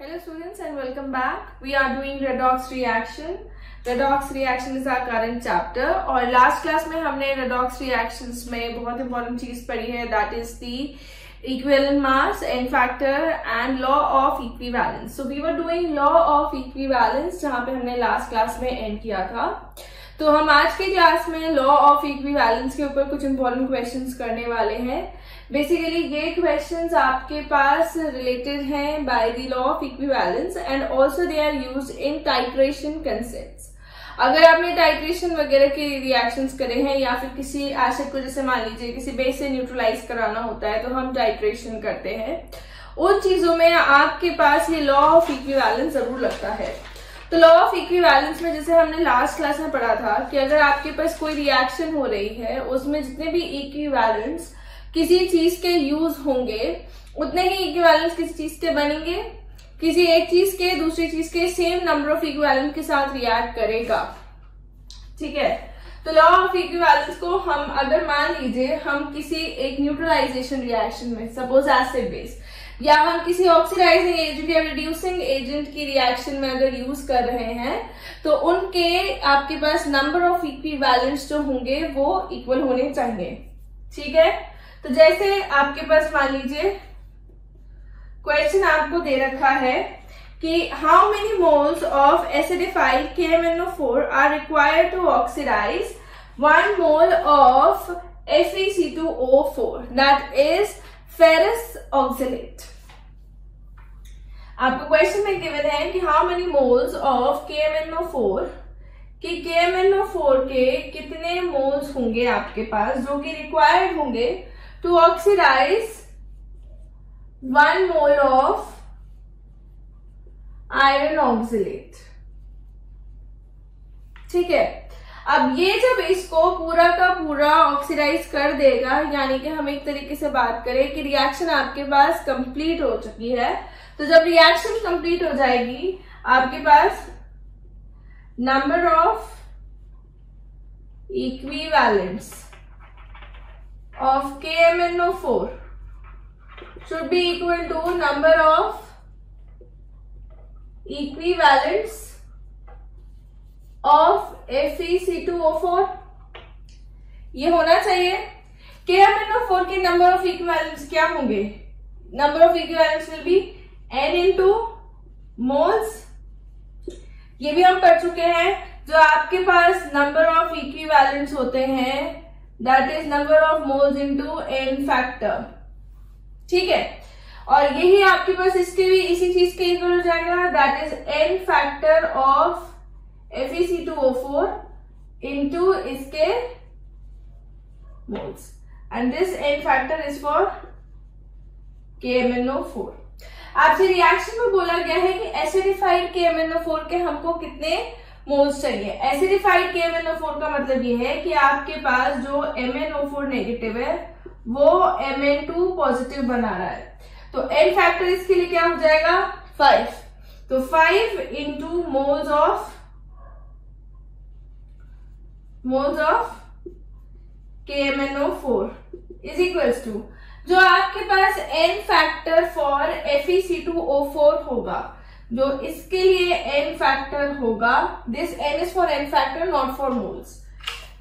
Hello students and welcome back. We are doing redox reaction. Redox reaction is our current chapter और last class में हमने redox reactions में बहुत important चीज पढ़ी है, that is the equivalent mass, n factor and law of equivalence. So we were doing law of equivalence जहाँ पे हमने last class में end किया था. तो हम आज के क्लास में लॉ ऑफ इक्विवेलेंस के ऊपर कुछ इंपॉर्टेंट क्वेश्चंस करने वाले हैं. बेसिकली ये क्वेश्चंस आपके पास रिलेटेड हैं by the law of equivalence and also they are used in titration concepts. अगर आपने टाइट्रेशन वगैरह के रिएक्शंस करे हैं या फिर किसी एसिड को जैसे मान लीजिए किसी बेस से न्यूट्रलाइज कराना होता है तो हम टाइट्रेशन करते हैं. उन चीजों में आपके पास ये लॉ ऑफ इक्विवेलेंस जरूर लगता है. तो लॉ ऑफ इक्विवेलेंस में जैसे हमने लास्ट क्लास में पढ़ा था कि अगर आपके पास कोई रिएक्शन हो रही है उसमें जितने भी इक्विवेलेंट्स किसी चीज के यूज होंगे उतने ही इक्विवेलेंट्स किसी चीज के बनेंगे. किसी एक चीज के दूसरी चीज के सेम नंबर ऑफ इक्विवेलेंट के साथ रिएक्ट करेगा. ठीक है. तो लॉ ऑफ इक्विवेलेंस को हम अगर मान लीजिए हम किसी एक न्यूट्रलाइजेशन रिएक्शन में सपोज एसिड बेस या हम किसी ऑक्सीडाइजिंग एजेंट या रिड्यूसिंग एजेंट की रिएक्शन में अगर यूज कर रहे हैं तो उनके आपके पास नंबर ऑफ इक्विवेलेंट्स जो होंगे वो इक्वल होने चाहिए. ठीक है. तो जैसे आपके पास मान लीजिए क्वेश्चन आपको दे रखा है कि how many moles of acidified KMnO4 are required to oxidize 1 mole of FeC2O4 that is ferrous oxalate. आपको क्वेश्चन में गिवन है कि how many moles of KMnO4 कि KMnO4 के कितने मोल्स होंगे आपके पास जो कि रिक्वायर्ड होंगे to oxidize 1 mole of iron oxalate. ठीक है. अब ये जब इसको पूरा का पूरा ऑक्सीडाइज कर देगा यानी कि हम एक तरीके से बात करें कि रिएक्शन आपके पास कंप्लीट हो चुकी है. तो जब रिएक्शन कंप्लीट हो जाएगी आपके पास number of equivalents of KMnO4 should be equal to number of equivalents of FeC2O4. ये होना चाहिए. KMnO4 के नंबर ऑफ इक्विवेलेंट्स क्या होंगे? Number of equivalents will be n into moles. ये भी हम पढ़ चुके हैं. जो आपके पास नंबर ऑफ इक्विवेलेंट्स होते हैं that is number of moles into n factor. ठीक है. और यही आपके पास इसके भी इसी चीज के इक्वल हो जाएगा that is n factor of FeC2O4 into इसके moles and this n factor is for KMnO4. आपसे रिएक्शन में बोला गया है कि एसिडिफाइड KMnO4 के हमको कितने मोल्स चाहिए. एसिडिफाइड KMnO4 का मतलब ये है कि आपके पास जो MnO4 नेगेटिव है वो Mn2 पॉजिटिव बना रहा है. तो n फैक्टर इसके लिए क्या हो जाएगा 5. तो 5 into moles of KMnO4 is equals to जो आपके पास n फैक्टर फॉर FeC2O4 होगा जो इसके लिए n फैक्टर होगा. This n is for n factor not for moles.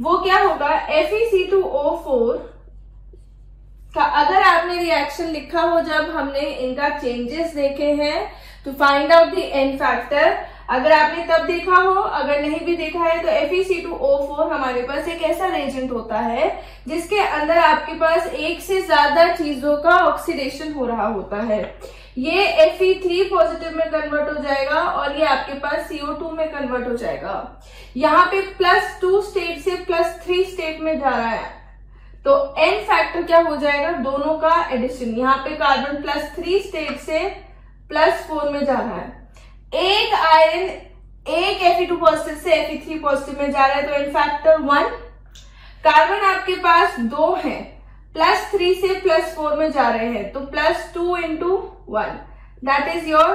वो क्या होगा FeC2O4 का अगर आपने रिएक्शन लिखा हो जब हमने इनका चेंजेस देखे हैं to find out the n factor. अगर आपने तब देखा हो अगर नहीं भी देखा है तो FeC2O4 हमारे पास एक ऐसा रेजेंट होता है जिसके अंदर आपके पास एक से ज्यादा चीजों का ऑक्सीडेशन हो रहा होता है. ये Fe3 पॉजिटिव में कन्वर्ट हो जाएगा और ये आपके पास CO2 में कन्वर्ट हो जाएगा. यहाँ पे +2 स्टेट से +3 स्टेट में जा रहा है तो n फैक्टर क्या हो जाएगा दोनों का एडिशन. यहाँ पे कार्बन +3 स्टेट से +4 में जा रहा है. एक आयरन एक Fe2 पॉजिटिव से Fe3 पॉजिटिव में जा रहा है तो n फैक्टर 1. कार्बन आपके पास 2 है +3 से +4 में जा रहे हैं तो +2 into 1 दैट इज योर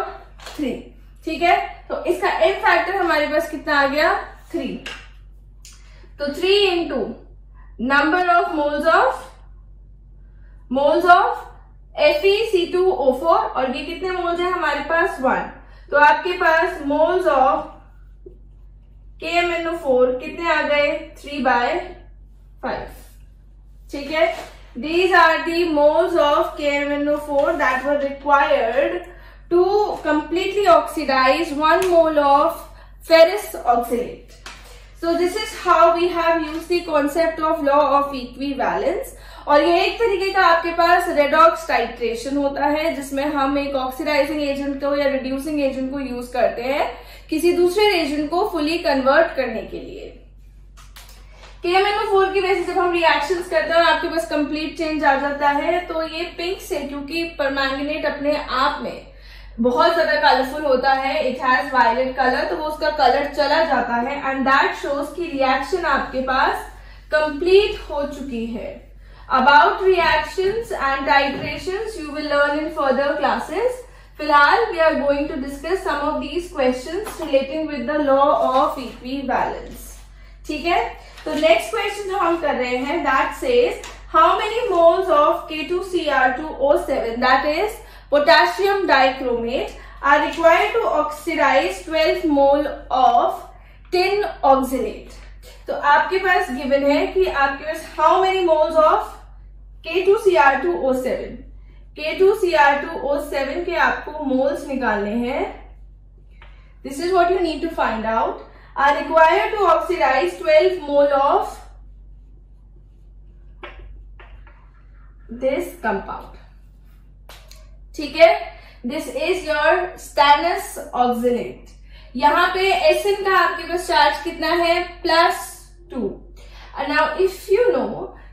3. ठीक है. तो इसका n फैक्टर हमारे पास कितना आ गया 3. तो 3 into number of moles of FeC2O4 और ये कितने मोल्स है हमारे पास 1। तो आपके पास मोल्स ऑफ KMnO4 कितने आ गए 3/5। ठीक है, these are the moles of KMnO4 that were required to completely oxidize 1 mole of ferrous oxalate. So this is how we have used the concept of law of equivalence. और ये एक तरीके का आपके पास रेडॉक्स टाइट्रेशन होता है जिसमें हम एक ऑक्सीडाइजिंग एजेंट को या रिड्यूसिंग एजेंट को यूज करते हैं किसी दूसरे एजेंट को फुली कन्वर्ट करने के लिए। KMnO4 की वजह से जब हम रिएक्शंस करते हैं और आपके पास कंप्लीट चेंज आ जाता है तो ये पिंक से, क्योंकि परमैंगनेट अपने आप में बहुत ज्यादा कलरफुल होता है, इट हैज वायलेट कलर, तो वो उसका कलर चला जाता है एंड दैट शोज की रिएक्शन आपके पास कंप्लीट हो चुकी है। About reactions and titrations you will learn in further classes. फिलहाल we are going to discuss some of these questions relating with the law of equivalence. ठीक है, तो नेक्स्ट क्वेश्चन जो हम कर रहे हैं that says how many moles of K2Cr2O7 that is potassium dichromate are required to oxidize 12 mole of tin oxalate। तो आपके पास गिवन है कि आपके पास how many moles of K2Cr2O7, K2Cr2O7 के आपको मोल्स निकालने हैं। This is what you need to find out. are required to oxidize 12 mole of this compound। ठीक है, this is your stannous oxalate। यहां पे Sn का आपके पास चार्ज कितना है +2। Now if you know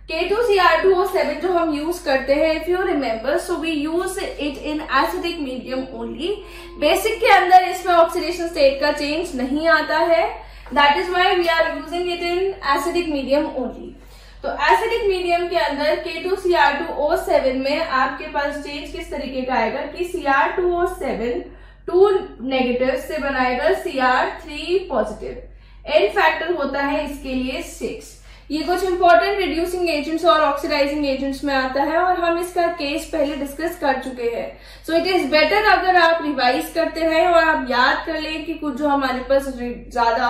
K2Cr2O7 जो हम यूज करते हैं, if you remember, so we use it in acidic medium only. Basic के अंदर इसमें ऑक्सीडेशन स्टेट का चेंज नहीं आता है, that is why we are using it in acidic medium only. तो एसिडिक मीडियम के अंदर K2Cr2O7 में आपके पास चेंज किस तरीके का आएगा कि Cr2O7 2 नेगेटिव से बनाएगा Cr3 पॉजिटिव। एन फैक्टर होता है इसके लिए 6। ये कुछ इंपॉर्टेंट रिड्यूसिंग एजेंट्स और ऑक्सीडाइजिंग एजेंट्स में आता है और हम इसका केस पहले डिस्कस कर चुके हैं। सो इट इज बेटर अगर आप रिवाइज करते हैं और आप याद कर लें कि कुछ जो हमारे पास ज्यादा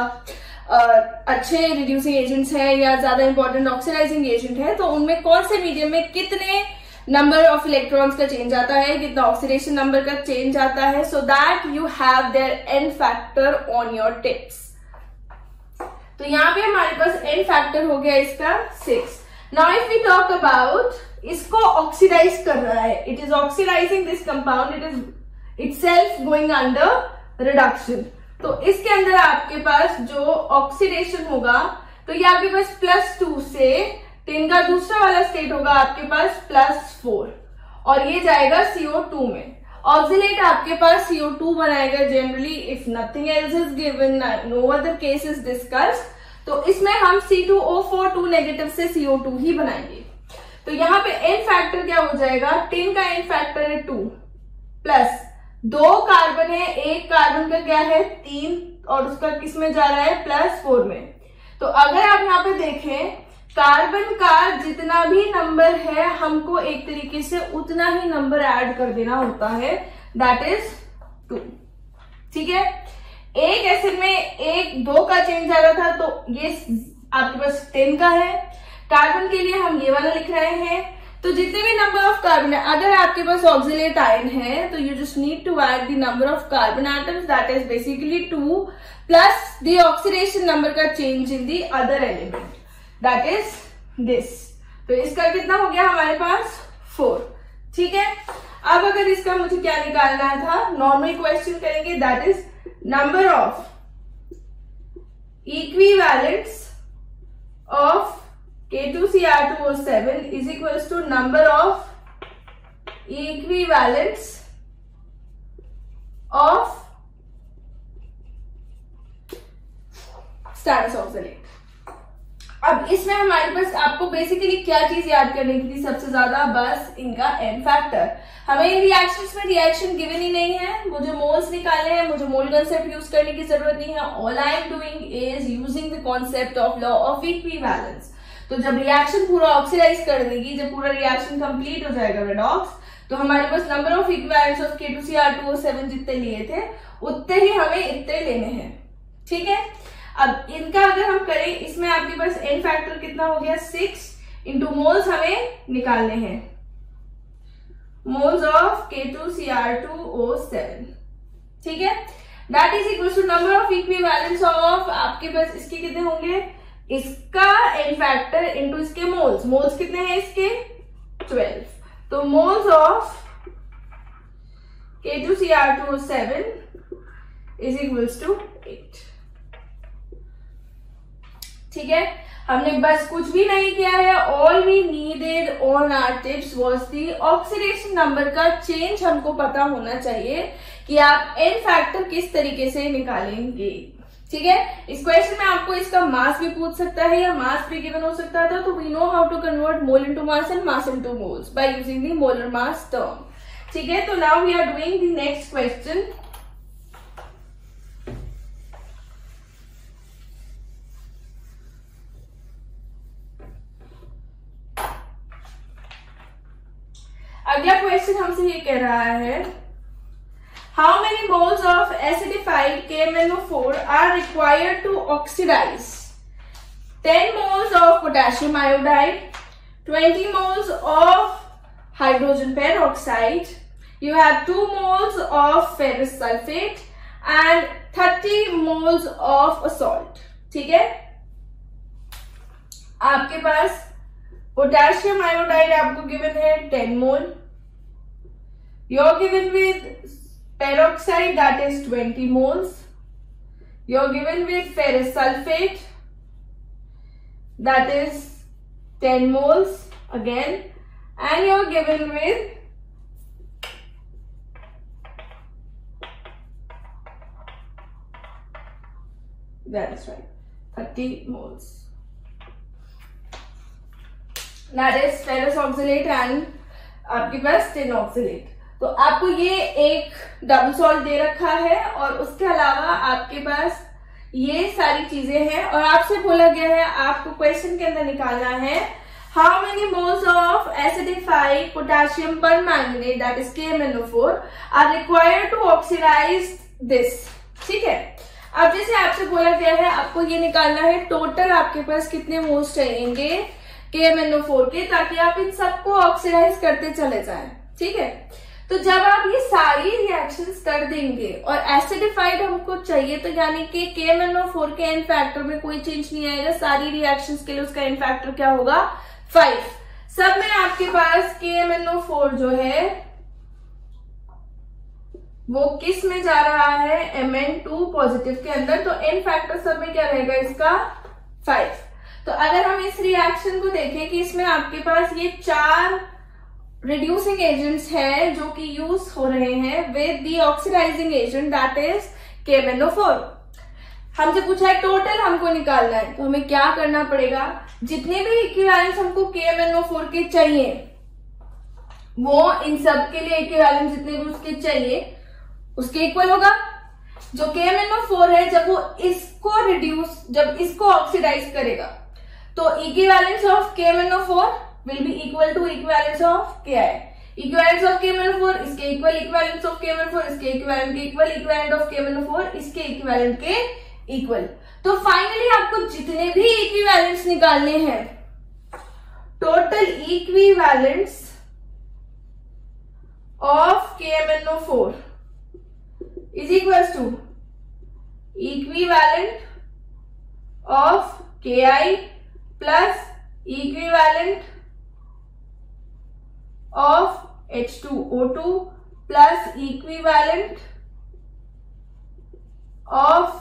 अच्छे रिड्यूसिंग एजेंट्स हैं या ज्यादा इंपॉर्टेंट ऑक्सीडाइजिंग एजेंट है तो उनमें कौन से मीडियम में कितने नंबर ऑफ इलेक्ट्रॉन्स का चेंज आता है, कितना ऑक्सीडेशन नंबर का चेंज आता है, so that you have there n factor on your tips. तो यहाँ पे हमारे पास एन फैक्टर हो गया इसका 6। Now if we talk about इसको ऑक्सीडाइज कर रहा है, it is oxidising this compound, it is itself going under reduction. तो इसके अंदर आपके पास जो ऑक्सीडेशन होगा तो ये आपके पास +2 से टिन का दूसरा वाला स्टेट होगा आपके पास +4 और ये जाएगा CO2 में। ऑक्सीलेट आपके पास CO2 बनाएगा generally if nothing else is given, no other case is discussed. तो इसमें हम C2O4 2 नेगेटिव से CO2 ही बनाएंगे। तो यहाँ पे एन फैक्टर क्या हो जाएगा, टिन का एन फैक्टर है 2 प्लस 2 कार्बन है, एक कार्बन का क्या है 3 और उसका किस में जा रहा है +4 में। तो अगर आप यहाँ पे देखें कार्बन का जितना भी नंबर है हमको एक तरीके से उतना ही नंबर ऐड कर देना होता है, दैट इज 2। ठीक है, एक एसिड में 1-2 का चेंज आ रहा था तो ये आपके पास 10 का है। कार्बन के लिए हम ये वाला लिख रहे हैं। तो जितने भी नंबर ऑफ कार्बन है, अगर आपके पास ऑक्सीलेट आयन है तो you just need to add the number of carbon atoms, that is basically 2 plus the oxidation number का change in the other element, that is this. तो इसका कितना हो गया हमारे पास 4। ठीक है, अब अगर इसका मुझे क्या निकालना था, नॉर्मल क्वेश्चन करेंगे, that is number of equivalents of K2Cr2O7 is equals to number of equivalents of stannous oxalate। अब इसमें हमारे पास आपको बेसिकली क्या चीज याद करने की थी सबसे ज्यादा, बस इनका एन फैक्टर। हमें इन रिएक्शंस में रिएक्शन गिवन ही नहीं है, मुझे मोल्स निकालने हैं, मुझे मोल कंसेप्ट यूज करने की जरूरत नहीं है। All I am doing is using the concept of law of equivalence. तो जब रिएक्शन पूरा ऑक्सीडाइज कर देगी, जब पूरा रिएक्शन कंप्लीट हो जाएगा रेडॉक्स, तो हमारे पास number of equivalents of K2Cr2O7 जितने लिए थे उतने ही हमें इतने लेने हैं, ठीक है। अब इनका अगर हम करें, इसमें आपके पास n फैक्टर कितना हो गया 6 इंटू मोल्स हमें निकालने हैं, मोल्स ऑफ K2Cr2O7, ठीक है। That is equal to number of equivalents of, आपके पास इसके कितने होंगे, इसका n फैक्टर इंटू इसके मोल्स, मोल्स कितने हैं इसके 12, तो moles of K2Cr2O7 is equals to 8, ठीक है। हमने बस कुछ भी नहीं किया है, all we needed on our tips was the oxidation number का चेंज हमको पता होना चाहिए कि आप n फैक्टर किस तरीके से निकालेंगे, ठीक है। इस क्वेश्चन में आपको इसका मास भी पूछ सकता है या मास भी गिवन हो सकता था, तो we know how to convert mole into mass and mass into moles by using the molar mass term, ठीक है। तो now we are doing the next question. अगला क्वेश्चन हमसे ये कह रहा है, how many moles of acidified KMnO4 are required to oxidise 10 moles of potassium iodide, 20 moles of hydrogen peroxide, you have 2 moles of ferrous sulfate and 30 moles of a salt, ठीक है। आपके पास potassium iodide आपको given है 10 मोल, you're given with peroxide that is 20 moles, you're given with ferrous sulfate that is 10 moles again, and you're given with that is right 30 moles, that is ferrous oxalate and आपके पास tin oxalate। तो आपको ये एक double salt दे रखा है और उसके अलावा आपके पास ये सारी चीजें हैं और आपसे बोला गया है आपको क्वेश्चन के अंदर निकालना है how many moles of acidified potassium permanganate that is KMnO4 are required to oxidise this, ठीक है। अब जैसे आपसे बोला गया है आपको ये निकालना है टोटल आपके पास कितने मोल्स चाहिएंगे KMnO4 के, ताकि आप इन सबको ऑक्सीडाइज करते चले जाएं, ठीक है। तो जब आप ये सारी रिएक्शंस कर देंगे और एसिडिफाइड हमको चाहिए, तो यानी कि KMnO4 के n फैक्टर में कोई चेंज नहीं आएगा, सारी रिएक्शंस के लिए उसका n फैक्टर क्या होगा 5। सब में आपके पास KMnO4 जो है वो किस में जा रहा है Mn2 पॉजिटिव के अंदर, तो n फैक्टर सब में क्या रहेगा इसका 5। तो अगर हम इस रिएक्शन को देखें कि इसमें आपके पास ये 4 रिड्यूसिंग एजेंट्स हैं जो कि यूज हो रहे हैं with the oxidising agent that is KMnO4। हमसे पूछा है टोटल हमको निकालना है, तो हमें क्या करना पड़ेगा, जितने भी इक्विवेलेंट्स हमको KMnO4 के चाहिए वो इन सब के लिए इक्विवेलेंट जितने भी उसके चाहिए उसके इक्वल होगा। जो KMnO4 है जब वो इसको रिड्यूस, जब इसको ऑक्सीडाइज करेगा तो equivalents of KMnO4 will be equal to equivalence of Ki। equivalence of KMnO4 इसके इक्वल, equivalence of KMnO4 इसके इक्विवेलेंट के इक्वल, equivalent of KMnO4 इसके इक्विवेलेंट के इक्वल। तो फाइनली आपको जितने भी इक्विवेलेंट्स निकालने हैं, total equivalents of KMnO4 is equals to equivalent of Ki plus equivalent of H2O2 plus equivalent of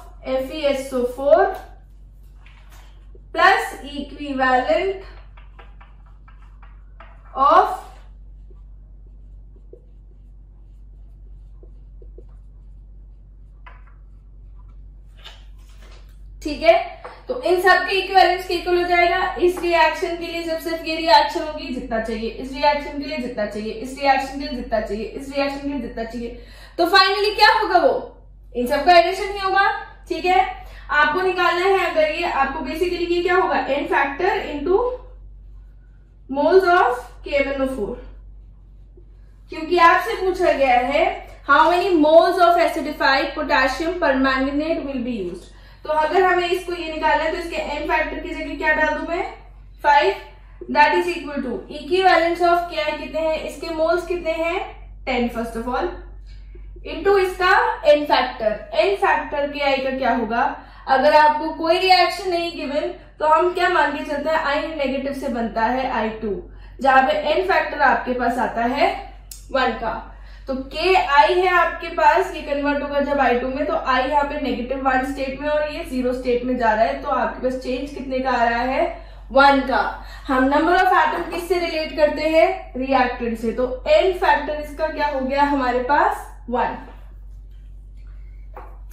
FeSO4 plus equivalent of ठीक है। तो इन सब के इक्विवेलेंट्स के इक्वल हो जाएगा। इस रिएक्शन के लिए जब सिर्फ ये रिएक्शन होगी जितना चाहिए, इस रिएक्शन के लिए जितना चाहिए, इस रिएक्शन के लिए जितना चाहिए, इस रिएक्शन के लिए जितना चाहिए, तो फाइनली क्या होगा, वो इन सब का एडिशन ही होगा, ठीक है। आपको निकालना है अगर ये, आपको बेसिकली ये क्या होगा n factor into moles of KMnO4, क्योंकि आपसे पूछा गया है how many moles of acidified potassium permanganate will be used. तो अगर हमें इसको ये निकालना है तो इसके एन फैक्टर की जगह क्या डाल दूं मैं 5, that is equal to equivalence of K I कितने हैं, इसके मोल्स कितने हैं 10 फर्स्ट ऑफ ऑल, इनटू इसका एन फैक्टर के आई का क्या होगा। अगर आपको कोई रिएक्शन नहीं गिवन तो हम क्या मान के चलते हैं आई नेगेटिव से बनता है I2, जहां पे एन फैक्टर आपके पास आता है 1 का। तो के आई है आपके पास, ये कन्वर्ट होगा जब I2 में, तो आई यहाँ पे -1 स्टेट में और ये 0 स्टेट में जा रहा है, तो आपके पास चेंज कितने का आ रहा है 1 का। हम नंबर ऑफ एटम किससे रिलेट करते हैं रिएक्टेंट से, तो एन फैक्टर इसका क्या हो गया हमारे पास 1।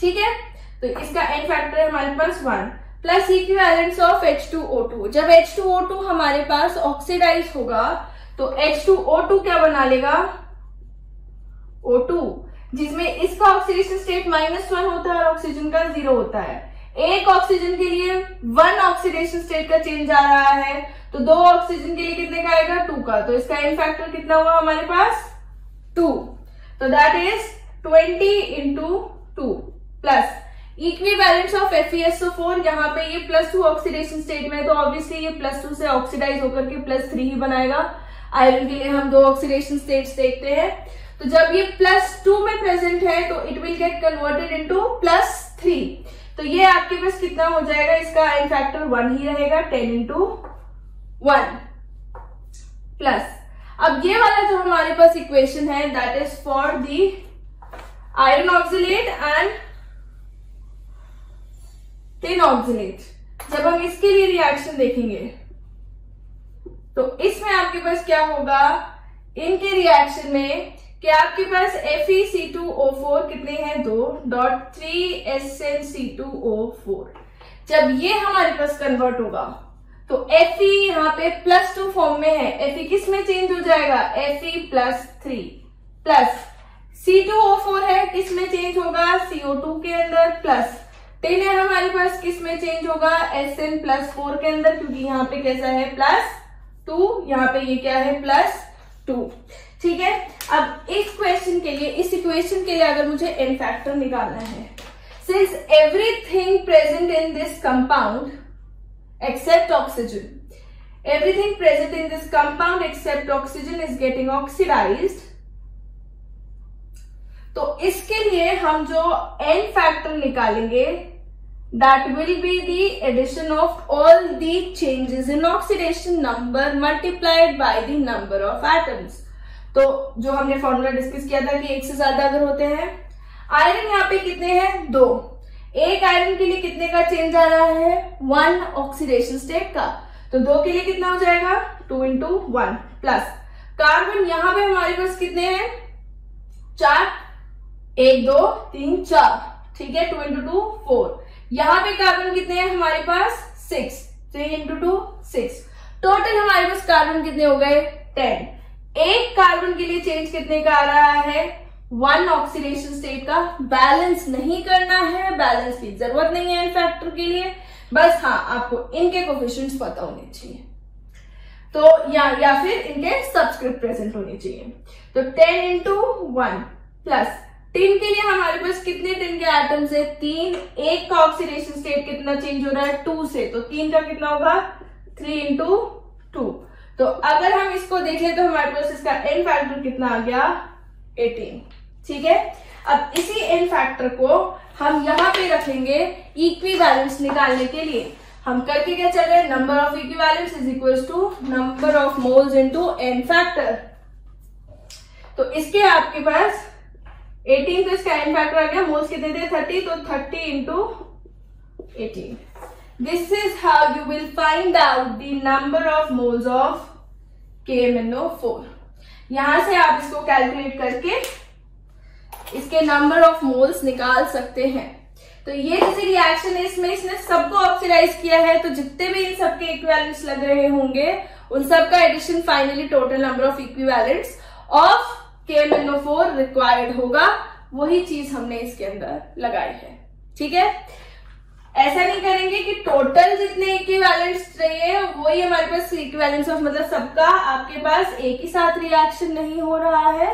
ठीक है, तो इसका एन फैक्टर है हमारे पास 1 प्लस इक्विवेलेंस ऑफ H2O2। जब H2O2 हमारे पास ऑक्सीडाइज होगा तो H2O2 क्या बना लेगा O2, जिसमें इसका ऑक्सीडेशन स्टेट -1 होता है और ऑक्सीजन का 0 होता है। एक ऑक्सीजन के लिए 1 ऑक्सीडेशन स्टेट का चेंज आ रहा है, तो 2 ऑक्सीजन के लिए कितने का आएगा 2 का। तो इसका एन फैक्टर कितना हुआ हमारे पास 2, तो that is 20 into 2 plus equivalence of FeSO4। यहाँ पे ये +2 ऑक्सीडेशन स्टेट में है, तो ऑब्वियसली ये +2 से ऑक्सीडाइज होकर के +3 ही बनाएगा। आयरन के लिए हम 2 ऑक्सीडेशन स्टेट्स देखते हैं, तो जब ये +2 में प्रेजेंट है तो it will get converted into +3, तो ये आपके पास कितना हो जाएगा, इसका एन फैक्टर 1 ही रहेगा 10 into 1 प्लस। अब ये वाला जो हमारे पास इक्वेशन है that is for the iron oxalate and tin oxalate. जब हम इसके लिए रिएक्शन देखेंगे तो इसमें आपके पास क्या होगा, इनके रिएक्शन में कि आपके पास FeC2O4 कितने हैं 2.3SnC2O4। जब ये हमारे पास कन्वर्ट होगा तो Fe यहाँ पे +2 फॉर्म में है, Fe किस में चेंज हो जाएगा Fe+3 प्लस C2O4 है किस में चेंज होगा CO2 के अंदर, प्लस टिन है हमारे पास किस में चेंज होगा Sn+4 के अंदर, क्योंकि यहाँ पे कैसा है +2, यहाँ पे ये क्या है +2। ठीक है, अब इस क्वेश्चन के लिए, इस इक्वेशन के लिए अगर मुझे एन फैक्टर निकालना है, since everything present in this compound except oxygen, everything present in this compound except oxygen is getting oxidized, तो इसके लिए हम जो n फैक्टर निकालेंगे that will be the addition of all the changes in oxidation number multiplied by the number of atoms। तो जो हमने formula discuss किया था कि एक से ज्यादा अगर होते हैं, आयरन यहाँ पे कितने हैं 2, एक आयरन के लिए कितने का चेंज आ रहा है 1 ऑक्सीडेशन स्टेट का, तो 2 के लिए कितना हो जाएगा 2 into 1 प्लस कार्बन यहाँ पे हमारे पास कितने हैं 4, 1 2 3 4, ठीक है 2 into 2 4, यहाँ पे कार्बन कितने हैं हमारे पास 6, 3 into 2 6, टोटल हमारे पास कार्बन कितने हो गए 10। एक कार्बन के लिए चेंज कितने का आ रहा है 1 ऑक्सीडेशन स्टेट का। बैलेंस नहीं करना है, बैलेंस की जरूरत नहीं है इन फैक्टर के लिए, बस हाँ आपको इनके कोफिशिएंट्स पता होने चाहिए, तो या फिर इनके सबस्क्रिप्ट प्रेजेंट होने चाहिए। तो 10 into 1 प्लस टिन के लिए हमारे पास कितने टिन के एटम्स है 3, एक का ऑक्सीडेशन स्टेट कितना चेंज हो रहा है 2 से, तो 3 का कितना होगा 3 into 2। तो अगर हम इसको देख ले तो हमारे पास इसका एन फैक्टर कितना आ गया 18। ठीक है, अब इसी एन फैक्टर को हम यहाँ पे रखेंगे इक्विवेलेंस निकालने के लिए। हम करके क्या चल रहे हैं, number of equivalence is equal to number of moles into n factor. तो इसके आपके पास 18, तो इसका एन फैक्टर आ गया, मोल्स कितने थे 30, तो 30 into 18। This is how you will find out the number of moles of KMnO4। यहां से आप इसको कैलकुलेट करके इसके नंबर ऑफ मोल्स निकाल सकते हैं। तो ये जैसे रिएक्शन है इसमें इसने सबको ऑक्सीडाइज किया है, तो जितने भी इन सबके इक्विवेलेंट्स लग रहे होंगे उन सबका addition finally total number of equivalents of KMnO4 required होगा। वही चीज हमने इसके अंदर लगाई है। ठीक है, ऐसा नहीं करेंगे कि टोटल जितने इक्विवेलेंट्स चाहिए वही हमारे पास इक्विवेलेंस ऑफ, मतलब सबका आपके पास एक ही साथ रिएक्शन नहीं हो रहा है।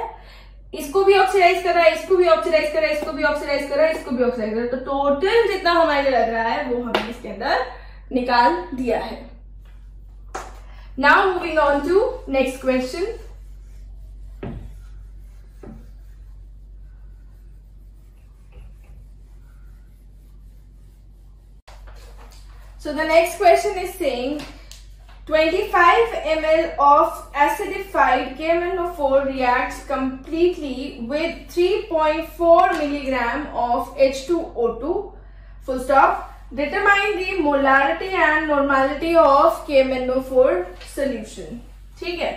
इसको भी ऑक्सीडाइज कर रहा है, इसको भी ऑक्सीडाइज कर रहा है, इसको भी ऑक्सीडाइज कर रहा है, इसको भी ऑक्सीडाइज कर रहा है, तो टोटल जितना हमारे लग रहा है वो हमने इसके अंदर निकाल दिया है। Now moving on to next question. So the next question is saying 25 ml of acidified KMnO4 reacts completely with 3.4 milligram of H2O2, full stop. Determine the molarity and normality of KMnO4 solution. ठीक है,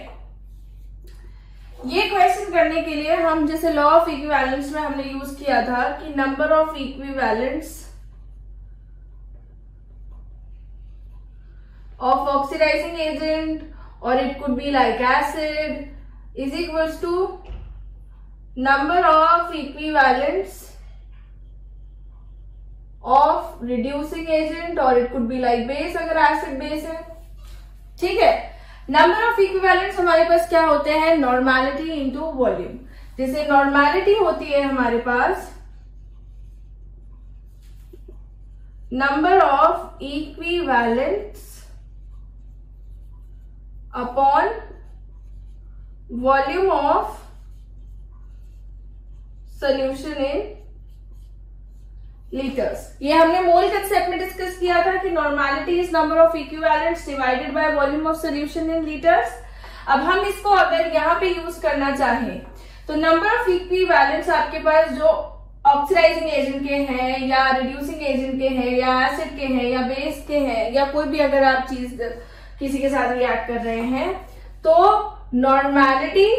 ये question करने के लिए हम जैसे law of equivalence में हमने यूज किया था कि number of equivalents of oxidizing agent, or it could be like acid, is equals to number of equivalents of reducing agent, or it could be like base अगर acid base है। ठीक है, number of equivalents हमारे पास क्या होते हैं, normality into volume. जैसे नॉर्मेलिटी होती है हमारे पास number of equivalents upon volume of solution in litres. ये हमने मोल कंसेप्ट में डिस्कस किया था कि normality is number of equivalents divided by volume of solution in litres. अब हम इसको अगर यहाँ पे यूज करना चाहें तो नंबर ऑफ इक्विवेलेंट्स आपके पास जो ऑक्सीडाइजिंग एजेंट के हैं या रिड्यूसिंग एजेंट के हैं या एसिड के हैं या बेस के हैं या कोई भी अगर आप चीज किसी के साथ रिएक्ट कर रहे हैं, तो normality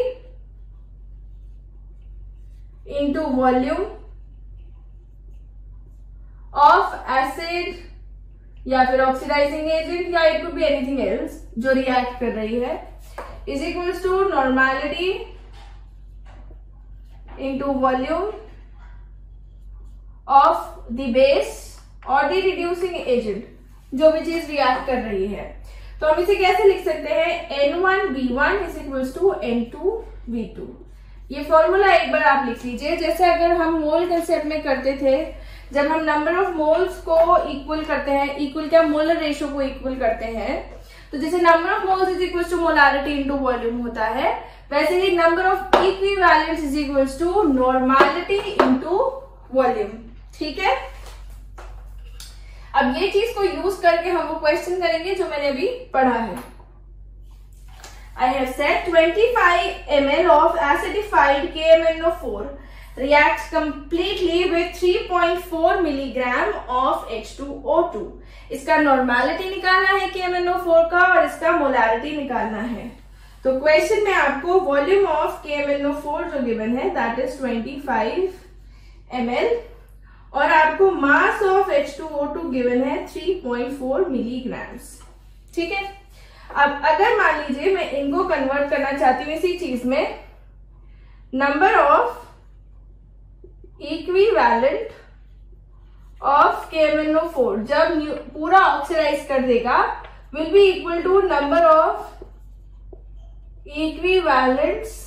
into volume of acid या फिर ऑक्सीडाइजिंग एजेंट या it could be anything else जो रिएक्ट कर रही है is equals to normality into volume of the base और द रिड्यूसिंग एजेंट, जो भी चीज रिएक्ट कर रही है। तो हम इसे कैसे लिख सकते हैं, N1V1 is equals to N2V2। ये फॉर्मूला एक बार आप लिख लीजिए। जैसे अगर हम मोल कंसेप्ट में करते थे, जब हम नंबर ऑफ मोल्स को इक्वल करते हैं, इक्वल क्या मोलर रेशियो को इक्वल करते हैं, तो जैसे number of moles is equals to molarity into volume होता है, वैसे ही number of equivalents is equals to normality into volume. ठीक है, अब ये चीज को यूज करके हम वो क्वेश्चन करेंगे जो मैंने अभी पढ़ा है। I have said 25 ml of acidified KMnO4 reacts completely with 3.4 milligram of H2O2। इसका नॉर्मेलिटी निकालना है KMnO4 का और इसका मोलारिटी निकालना है। तो क्वेश्चन में आपको वॉल्यूम ऑफ KMnO4 जो गिवन है दैट इज 25 ml और आपको मास ऑफ H2O2 गिवन है 3.4 मिलीग्राम्स। ठीक है, अब अगर मान लीजिए मैं इनको कन्वर्ट करना चाहती हूँ इसी चीज में, number of equivalent of KMnO4 जब पूरा ऑक्सीडाइज कर देगा will be equal to number of equivalents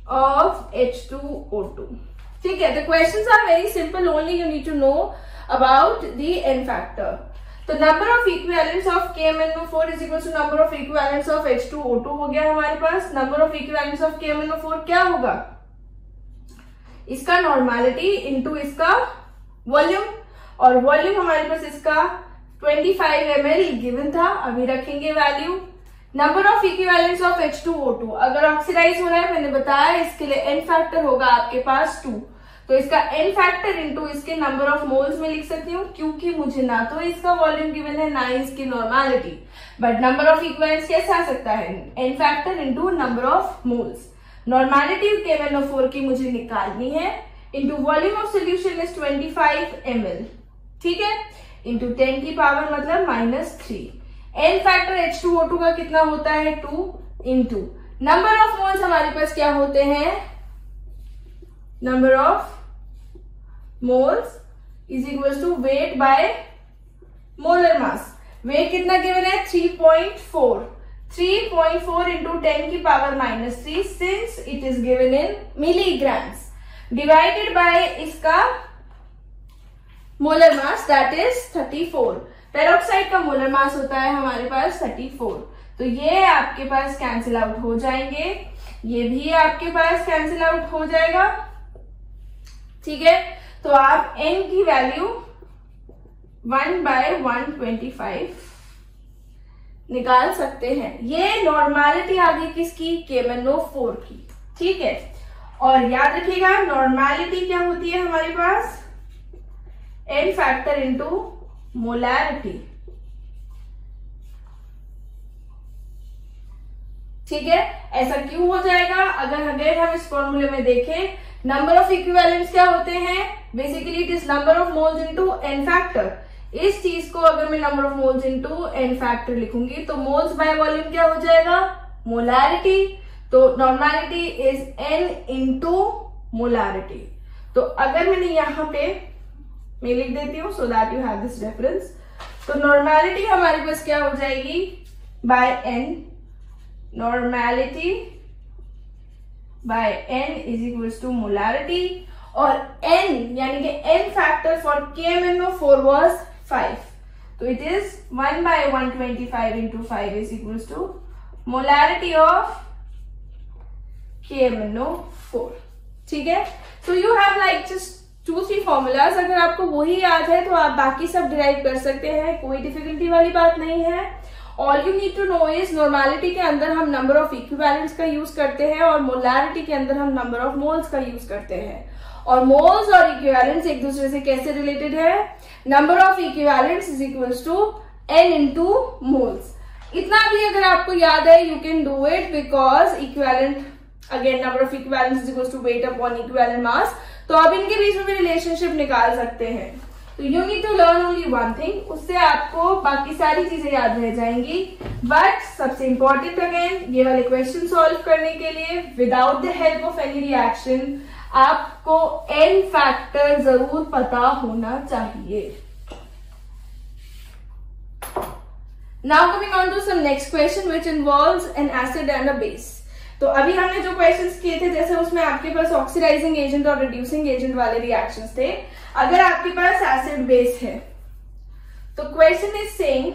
of H2O2। ठीक है, the questions are very simple, only you need to know about the N factor. तो number of equivalents of KMnO4 is equal to number of equivalents of H2O2 हो गया हमारे पास। Number of equivalents of KMnO4 क्या होगा, इसका normality into इसका volume, और वॉल्यूम हमारे पास इसका 25 ml गिवन था, अभी रखेंगे value. Number of equivalents of H2O2 अगर ऑक्सीडाइज हो रहा है, मैंने बताया इसके लिए एन फैक्टर होगा आपके पास 2, तो इसका एन फैक्टर इंटू इसके नंबर ऑफ मोल्स में लिख सकती हूँ, क्योंकि मुझे ना तो इसका वॉल्यूम गिवन है ना इसकी normality, but number of equivalents कैसे आ सकता है, n factor into number of moles. Normality KMnO4 की मुझे निकालनी है, into volume of solution is 25 ml। ठीक है, इंटू 10 की पावर मतलब -3। एन फैक्टर H2O2 का कितना होता है 2, इंटू नंबर ऑफ मोल्स हमारे पास क्या होते हैं, number of moles is equal to weight by molar mass. Weight कितना गिवन है? 3.4। 3.4 इंटू 10 की power -3 since it is given in milligrams, divided by इसका molar mass that is 34। Peroxide का मोलर मास होता है हमारे पास 34, तो ये आपके पास कैंसिल आउट हो जाएंगे, ये भी आपके पास कैंसिल आउट हो जाएगा। ठीक है, तो आप n की वैल्यू 1/125 निकाल सकते हैं। ये नॉर्मेलिटी आ गई किसकी? KMnO4 की। ठीक है, और याद रखिएगा नॉर्मेलिटी क्या होती है हमारे पास? n factor into molarity. ठीक है, ऐसा क्यों हो जाएगा? अगर हम इस फॉर्मूले में देखें, नंबर ऑफ इक्विवेलेंट्स क्या होते हैं? Basically it is number of moles into n factor. इस चीज को अगर मैं number of moles into n factor लिखूंगी तो मोल्स बाय वॉल्यूम क्या हो जाएगा? मोलैरिटी। तो normality is n into molarity. तो अगर मैंने यहां पे मैं लिख देती हूं so that you have this reference, तो नॉर्मेलिटी हमारे पास क्या हो जाएगी? By n, normality by n is equals to molarity, और n यानी कि n factor for KMnO4 was 5, तो it is 1/125 into 5 is equals to molarity of KMnO4। ठीक है, so you have like just 2-3 formulas. अगर आपको वही याद है तो आप बाकी सब डिराइव कर सकते हैं, कोई डिफिकल्टी वाली बात नहीं है। All you need to know is normality के अंदर हम नंबर ऑफ इक्विवेलेंट्स का यूज करते हैं और मोलैरिटी के अंदर हम नंबर ऑफ मोल्स का यूज करते हैं। और मोल्स और इक्विवेलेंट्स एक दूसरे से कैसे रिलेटेड है? Number of equivalents is equals to n into moles. इतना भी अगर आपको याद है you can do it, because equivalent again number of equivalents is equals to weight upon equivalent mass, तो आप इनके बीच में भी रिलेशनशिप निकाल सकते हैं। तो you need to learn only one thing, उससे आपको बाकी सारी चीजें याद रह जाएंगी। बट सबसे इंपॉर्टेंट अगेन ये वाले क्वेश्चन सॉल्व करने के लिए without the help of any reaction आपको n फैक्टर जरूर पता होना चाहिए। Now coming on to some next question which involves an acid and a base. तो अभी हमने जो क्वेश्चंस किए थे जैसे उसमें आपके पास ऑक्सीडाइजिंग एजेंट और रिड्यूसिंग एजेंट वाले रिएक्शंस थे। अगर आपके पास एसिड बेस है तो question is saying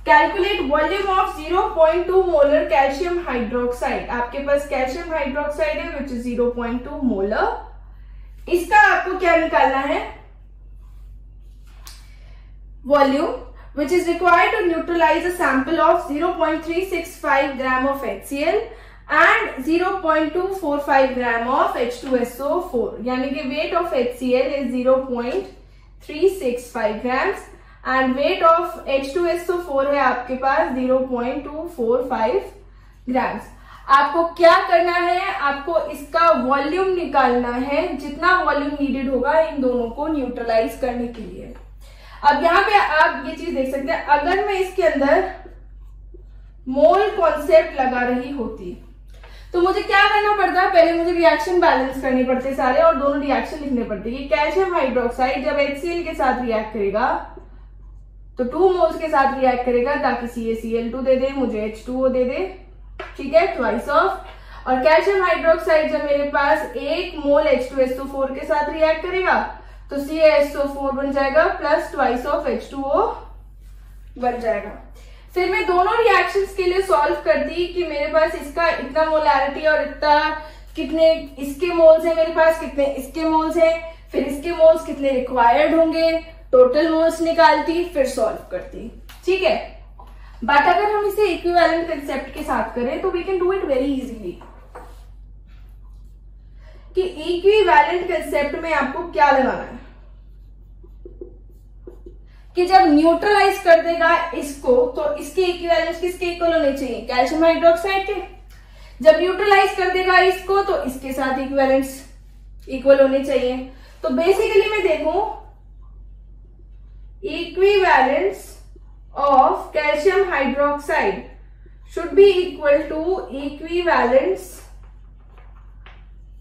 calculate volume of 0.2 molar calcium hydroxide. आपके पास कैल्शियम हाइड्रोक्साइड है विच इज 0.2 मोलर। इसका आपको क्या निकालना है? Volume which is required to neutralize a sample of 0.365 gram of HCl and 0.245 gram of H2SO4, यानी कि weight of HCl is 0.365 grams and weight of H2SO4 है आपके पास 0.245 grams। आपको क्या करना है? आपको इसका वॉल्यूम निकालना है, जितना वॉल्यूम नीडेड होगा इन दोनों को न्यूट्रलाइज करने के लिए। अब यहाँ पे आप ये चीज देख सकते हैं, अगर मैं इसके अंदर मोल कॉन्सेप्ट लगा रही होती तो मुझे क्या करना पड़ता है? पहले मुझे रिएक्शन बैलेंस करने पड़ते सारे और दोनों रिएक्शन लिखने पड़ते। ये कैल्शियम हाइड्रोक्साइड जब HCl के साथ रिएक्ट करेगा तो 2 मोल्स के साथ रिएक्ट करेगा ताकि CaCl2 दे दे, मुझे H2O दे दे। ठीक है, ट्वाइस ऑफ। और कैल्शियम हाइड्रोक्साइड जब मेरे पास 1 मोल H2SO4 के साथ रिएक्ट करेगा तो CaSO4 बन जाएगा प्लस ट्वाइस ऑफ H2O बन जाएगा। फिर मैं दोनों रिएक्शंस के लिए सॉल्व करती कि मेरे पास इसका इतना मोलैरिटी और इतना कितने इसके मोल्स है, मेरे पास कितने इसके मोल्स है, फिर इसके मोल्स कितने रिक्वायर्ड होंगे, टोटल मोल्स निकालती, फिर सॉल्व करती। ठीक है, बट अगर हम इसे इक्विवेलेंट कंसेप्ट के साथ करें तो we can do it very easily. कि इक्विवेलेंट कंसेप्ट में आपको क्या लगाना है कि जब न्यूट्रलाइज कर देगा इसको तो इसके इक्विवेलेंस किसके इक्वल होने चाहिए? कैल्शियम हाइड्रोक्साइड के। जब न्यूट्रलाइज कर देगा इसको तो इसके साथ इक्विवेलेंस इक्वल होने चाहिए। तो बेसिकली मैं देखूं equivalence of calcium hydroxide should be equal to equivalence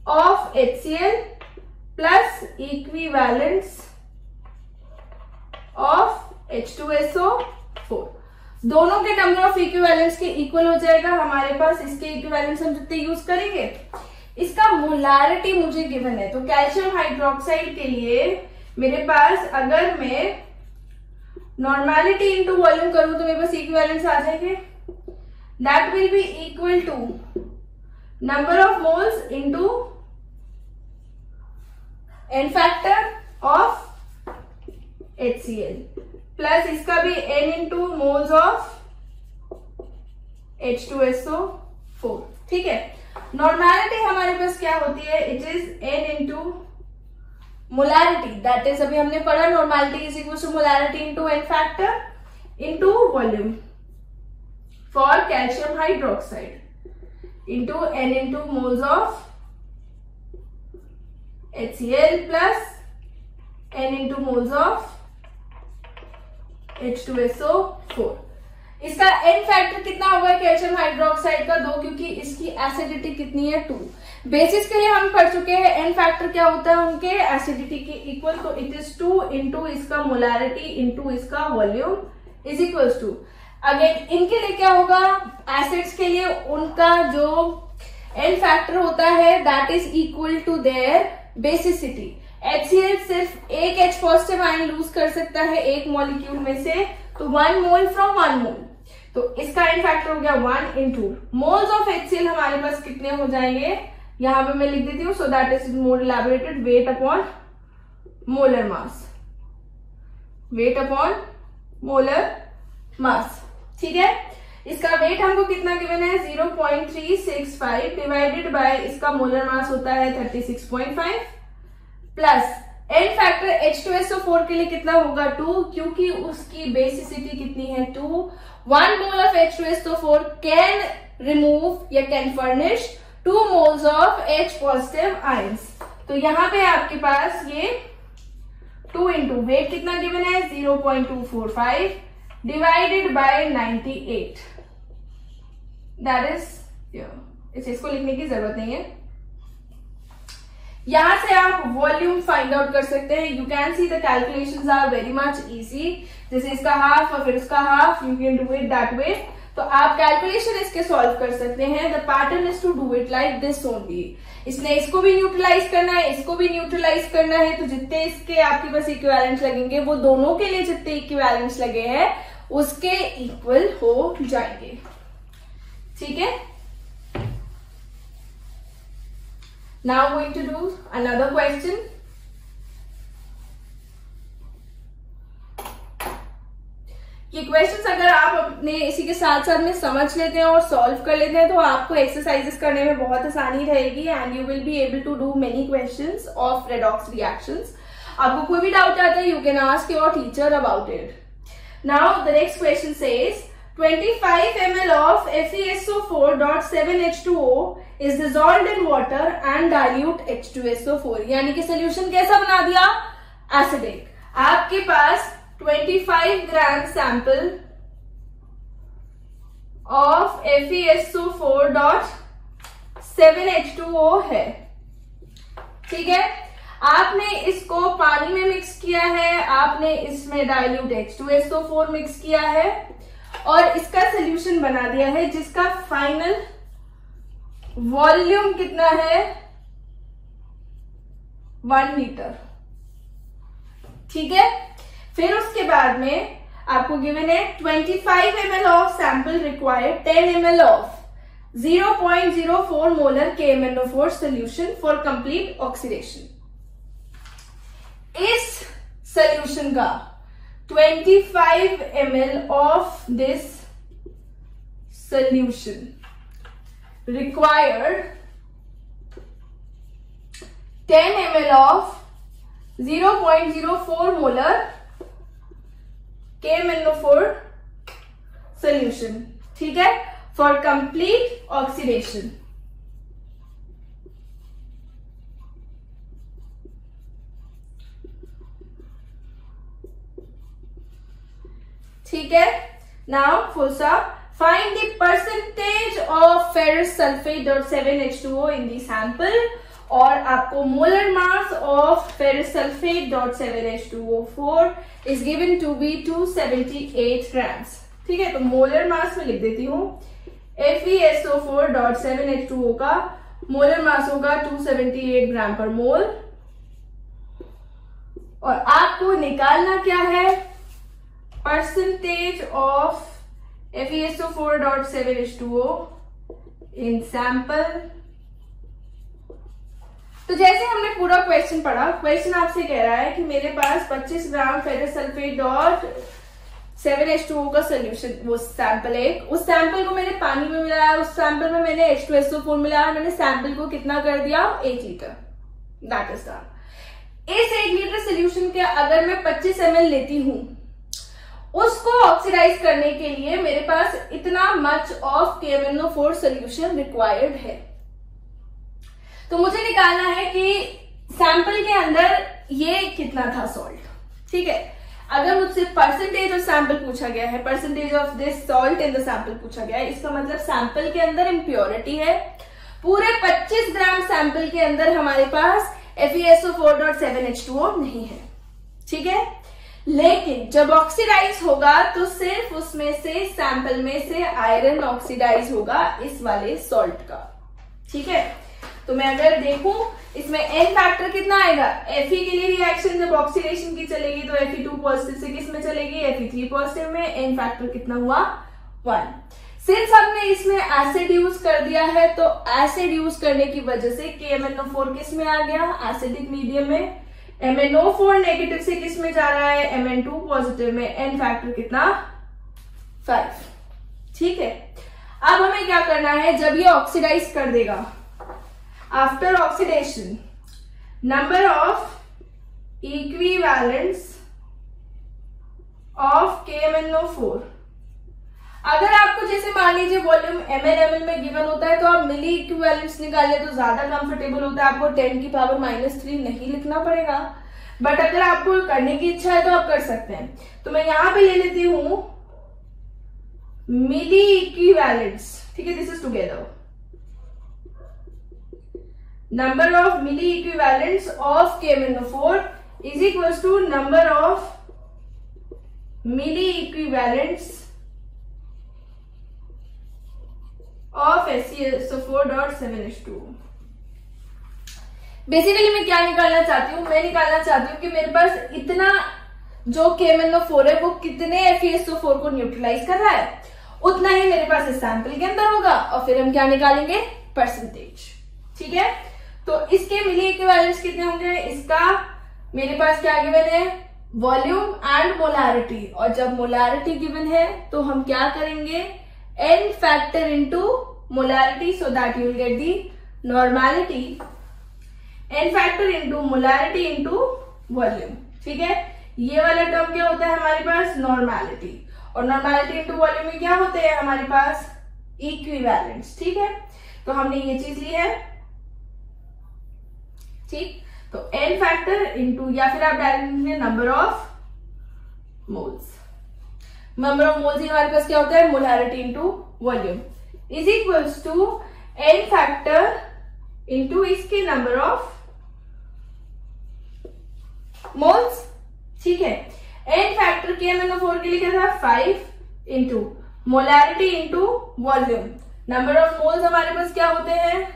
of HCl plus equivalence of H2SO4। दोनों के नंबर ऑफ इक्विवेलेंट्स के इक्वल हो जाएगा हमारे पास। इसके इक्विवेलेंट्स हम जितने यूज करेंगे, इसका मोलारिटी मुझे गिवन है। तो कैल्शियम हाइड्रोक्साइड के लिए मेरे पास अगर मैं नॉर्मेलिटी इंटू वॉल्यूम करूं तो मेरे पास इक्विवेलेंट्स आ जाएंगे। That will be equal to number of moles into n factor of HCl plus इसका भी n into moles of H2SO4। ठीक है, नॉर्मेलिटी हमारे पास क्या होती है, it is n into molarity, that is अभी हमने पढ़ा normality is equal to molarity into n factor into volume for calcium hydroxide into n into moles of HCl plus n into moles of H2SO4। इसका n factor कितना होगा calcium hydroxide का 2, क्योंकि इसकी acidity कितनी है 2। बेसिस के लिए हम पढ़ चुके हैं n फैक्टर क्या होता है उनके एसिडिटी के इक्वल, तो इट इज 2 इंटू इसका मोलारिटी इंटू इसका volume is equals to. Again इनके लिए क्या होगा, एसिड्स के लिए उनका जो n फैक्टर होता है that is equal to their basicity. HCl सिर्फ एक H पॉजिटिव आयन लूज कर सकता है एक मॉलिक्यूल में से, तो 1 मोल फ्रॉम 1 मोल, तो इसका n फैक्टर हो गया 1 इंटू मोल्स ऑफ HCl हमारे पास कितने हो जाएंगे, यहां पे मैं लिख देती हूँ so that is more elaborated, weight upon molar mass, weight upon molar mass. ठीक है, इसका वेट हमको कितना गिवन है 0.365 डिवाइडेड बाय इसका मोलर मास होता है 36.5 प्लस एन फैक्टर H2SO4 के लिए कितना होगा 2, क्योंकि उसकी बेसिसिटी कितनी है 2। 1 mole of H2SO4 can remove या can furnish 2 moles of H positive ions. तो यहां पे आपके पास ये 2 इंटू वेट कितना गिवन है 0.245 डिवाइडेड बाय 98, दैट इज, इसको लिखने की जरूरत नहीं है। यहां से आप वॉल्यूम फाइंड आउट कर सकते हैं। You can see the calculations are very much easy, जैसे इसका हाफ और फिर इसका half, you can do it that way. तो आप कैलकुलेशन इसके सॉल्व कर सकते हैं। The pattern is to do it like this only. इसने इसको भी न्यूट्रलाइज करना है, इसको भी न्यूट्रलाइज करना है, तो जितने इसके आपके पास इक्विवेलेंट लगेंगे वो दोनों के लिए जितने इक्विवेलेंट्स लगे हैं उसके इक्वल हो जाएंगे। ठीक है, now going to do another question। ये क्वेश्चंस अगर आप अपने इसी के साथ साथ में समझ लेते हैं और सॉल्व कर लेते हैं तो आपको एक्सरसाइजेस करने में बहुत आसानी रहेगी and you will be able to do many questions of redox reactions. आपको कोई भी डाउट आता है you can ask your teacher about it. Now the next question says 25 ml of FeSO4.7H2O is dissolved in water and dilute H2SO4। यानी कि solution कैसा बना दिया, एसिडिक। आपके पास 25 ग्राम सैंपल ऑफ FeSO4.7H2O है। ठीक है, आपने इसको पानी में मिक्स किया है, आपने इसमें डाइल्यूट H2SO4 मिक्स किया है और इसका सोल्यूशन बना दिया है जिसका फाइनल वॉल्यूम कितना है 1 लीटर। ठीक है, फिर उसके बाद में आपको गिवन है 25 ml of sample required 10 ml of 0.04 molar KMnO4 solution for complete oxidation. इस सोल्यूशन का 25 ml of this solution required 10 ml of 0.04 molar KMnO4 solution। ठीक है, for complete oxidation। ठीक है, now full stop. Find the percentage of ferrous sulphate in the sample और आपको molar mass of ferrous sulphate .7H2O4 is given to be 278 grams. ठीक है, तो molar mass में लिख देती हूँ FeSO4.7H2O का मोलर मास होगा 278 ग्राम पर मोल। और आपको निकालना क्या है, percentage of FeSO4.7H2O in sample. तो जैसे हमने पूरा क्वेश्चन पढ़ा, क्वेश्चन आपसे कह रहा है कि मेरे पास 25 ग्राम फेरस सल्फेट .7H2O का सोल्यूशन, वो सैंपल है, उस सैंपल को मैंने पानी में मिलाया, उस सैंपल में मैंने H2SO4 मिलाया, मैंने सैंपल को कितना कर दिया 1 लीटर। That is that. इस 1 लीटर सोल्यूशन के अगर मैं 25 ml लेती हूं, उसको ऑक्सीडाइज करने के लिए मेरे पास इतना much of KMnO4 solution required है। तो मुझे निकालना है कि सैंपल के अंदर ये कितना था सॉल्ट। ठीक है, अगर मुझसे परसेंटेज ऑफ सैंपल पूछा गया है, percentage of this salt in the sample पूछा गया है, इसका मतलब सैंपल के अंदर इम्प्योरिटी है। पूरे 25 ग्राम सैंपल के अंदर हमारे पास FeSO4.7H2O नहीं है। ठीक है, लेकिन जब ऑक्सीडाइज होगा तो सिर्फ उसमें से सैंपल में से आयरन ऑक्सीडाइज होगा इस वाले सॉल्ट का। ठीक है, तो मैं अगर देखूं इसमें N फैक्टर कितना आएगा, Fe के लिए रिएक्शन जब ऑक्सीडेशन की चलेगी तो Fe2 पॉजिटिव से किस में चलेगी, Fe3 पॉजिटिव में। N फैक्टर कितना हुआ 1। सिंस हमने इसमें एसिड यूज कर दिया है तो एसिड यूज करने की वजह से KMnO4 किस में आ गया, एसिडिक मीडियम में। MnO4 नेगेटिव से किस में जा रहा है, Mn2 पॉजिटिव में। N फैक्टर कितना 5। ठीक है, अब हमें क्या करना है, जब ये ऑक्सीडाइज कर देगा, after oxidation number of equivalents of KMnO4। अगर आपको जैसे मान लीजिए वॉल्यूम ml में गिवन होता है तो आप मिली इक्विवेलेंट्स निकालिए तो ज्यादा कंफर्टेबल होता है, आपको 10 की पावर -3 नहीं लिखना पड़ेगा। बट अगर आपको करने की इच्छा है तो आप कर सकते हैं। तो मैं यहां पे ले लेती हूं मिली इक्विवेलेंट्स। ठीक है, this is together number of milli equivalents of KMnO4 is equals to number of milli equivalents of FeSO4.7H2O। Basically मैं क्या निकालना चाहती हूँ, मैं निकालना चाहती हूँ कि मेरे पास इतना जो KMnO4 है वो कितने FeSO4 को न्यूट्रलाइज कर रहा है, उतना ही मेरे पास इस सैंपल के अंदर होगा। और फिर हम क्या निकालेंगे, परसेंटेज। ठीक है, तो इसके मिली इक्विवेलेंट्स कितने होंगे, इसका मेरे पास क्या गिवन है, वॉल्यूम एंड मोलारिटी। और जब मोलारिटी गिवन है तो हम क्या करेंगे, N factor into molarity so that you will get the normality. N factor into molarity into volume. ठीक है, ये वाला टर्म क्या होता है हमारे पास, नॉर्मेलिटी। और नॉर्मेलिटी इंटू वॉल्यूम में क्या होते हैं हमारे पास, इक्विवेलेंट्स। ठीक है, तो हमने ये चीज ली है। ठीक, तो N फैक्टर इंटू, या फिर आप direct number of moles. Number of moles ही हमारे पास क्या होता है, molarity into volume is equals to N factor into इसके नंबर ऑफ मोल्स। ठीक है, N फैक्टर KMnO4 के लिए क्या था, 5 into molarity into volume. Number of moles हमारे पास क्या होते हैं,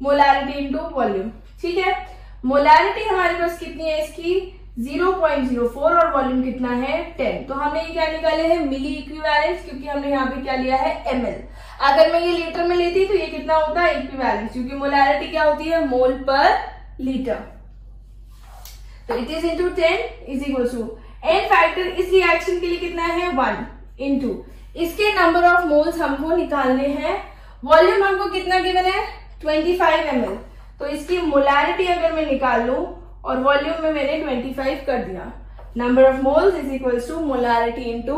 मोलारिटी इंटू वॉल्यूम। ठीक है, मोलारिटी हमारे पास कितनी है इसकी, 0.04 और वॉल्यूम कितना है 10। तो हमने ये क्या निकाले हैं, मिली इक्विवेलेंट्स, क्योंकि हमने यहाँ पे क्या लिया है, ml। अगर मैं ये लीटर में लेती तो ये कितना होता है, इक्विवेलेंट, क्योंकि मोलारिटी क्या होती है, मोल पर लीटर। तो it is into 10 is equal to N factor इस रिएक्शन के लिए कितना है, 1 इंटू इसके नंबर ऑफ मोल्स हमको निकालने हैं। वॉल्यूम हमको कितना गिवन है, 25 ml। तो इसकी मोलारिटी अगर मैं निकाल लूं और वॉल्यूम में मैंने 25 कर दिया, number of moles is equals to molarity into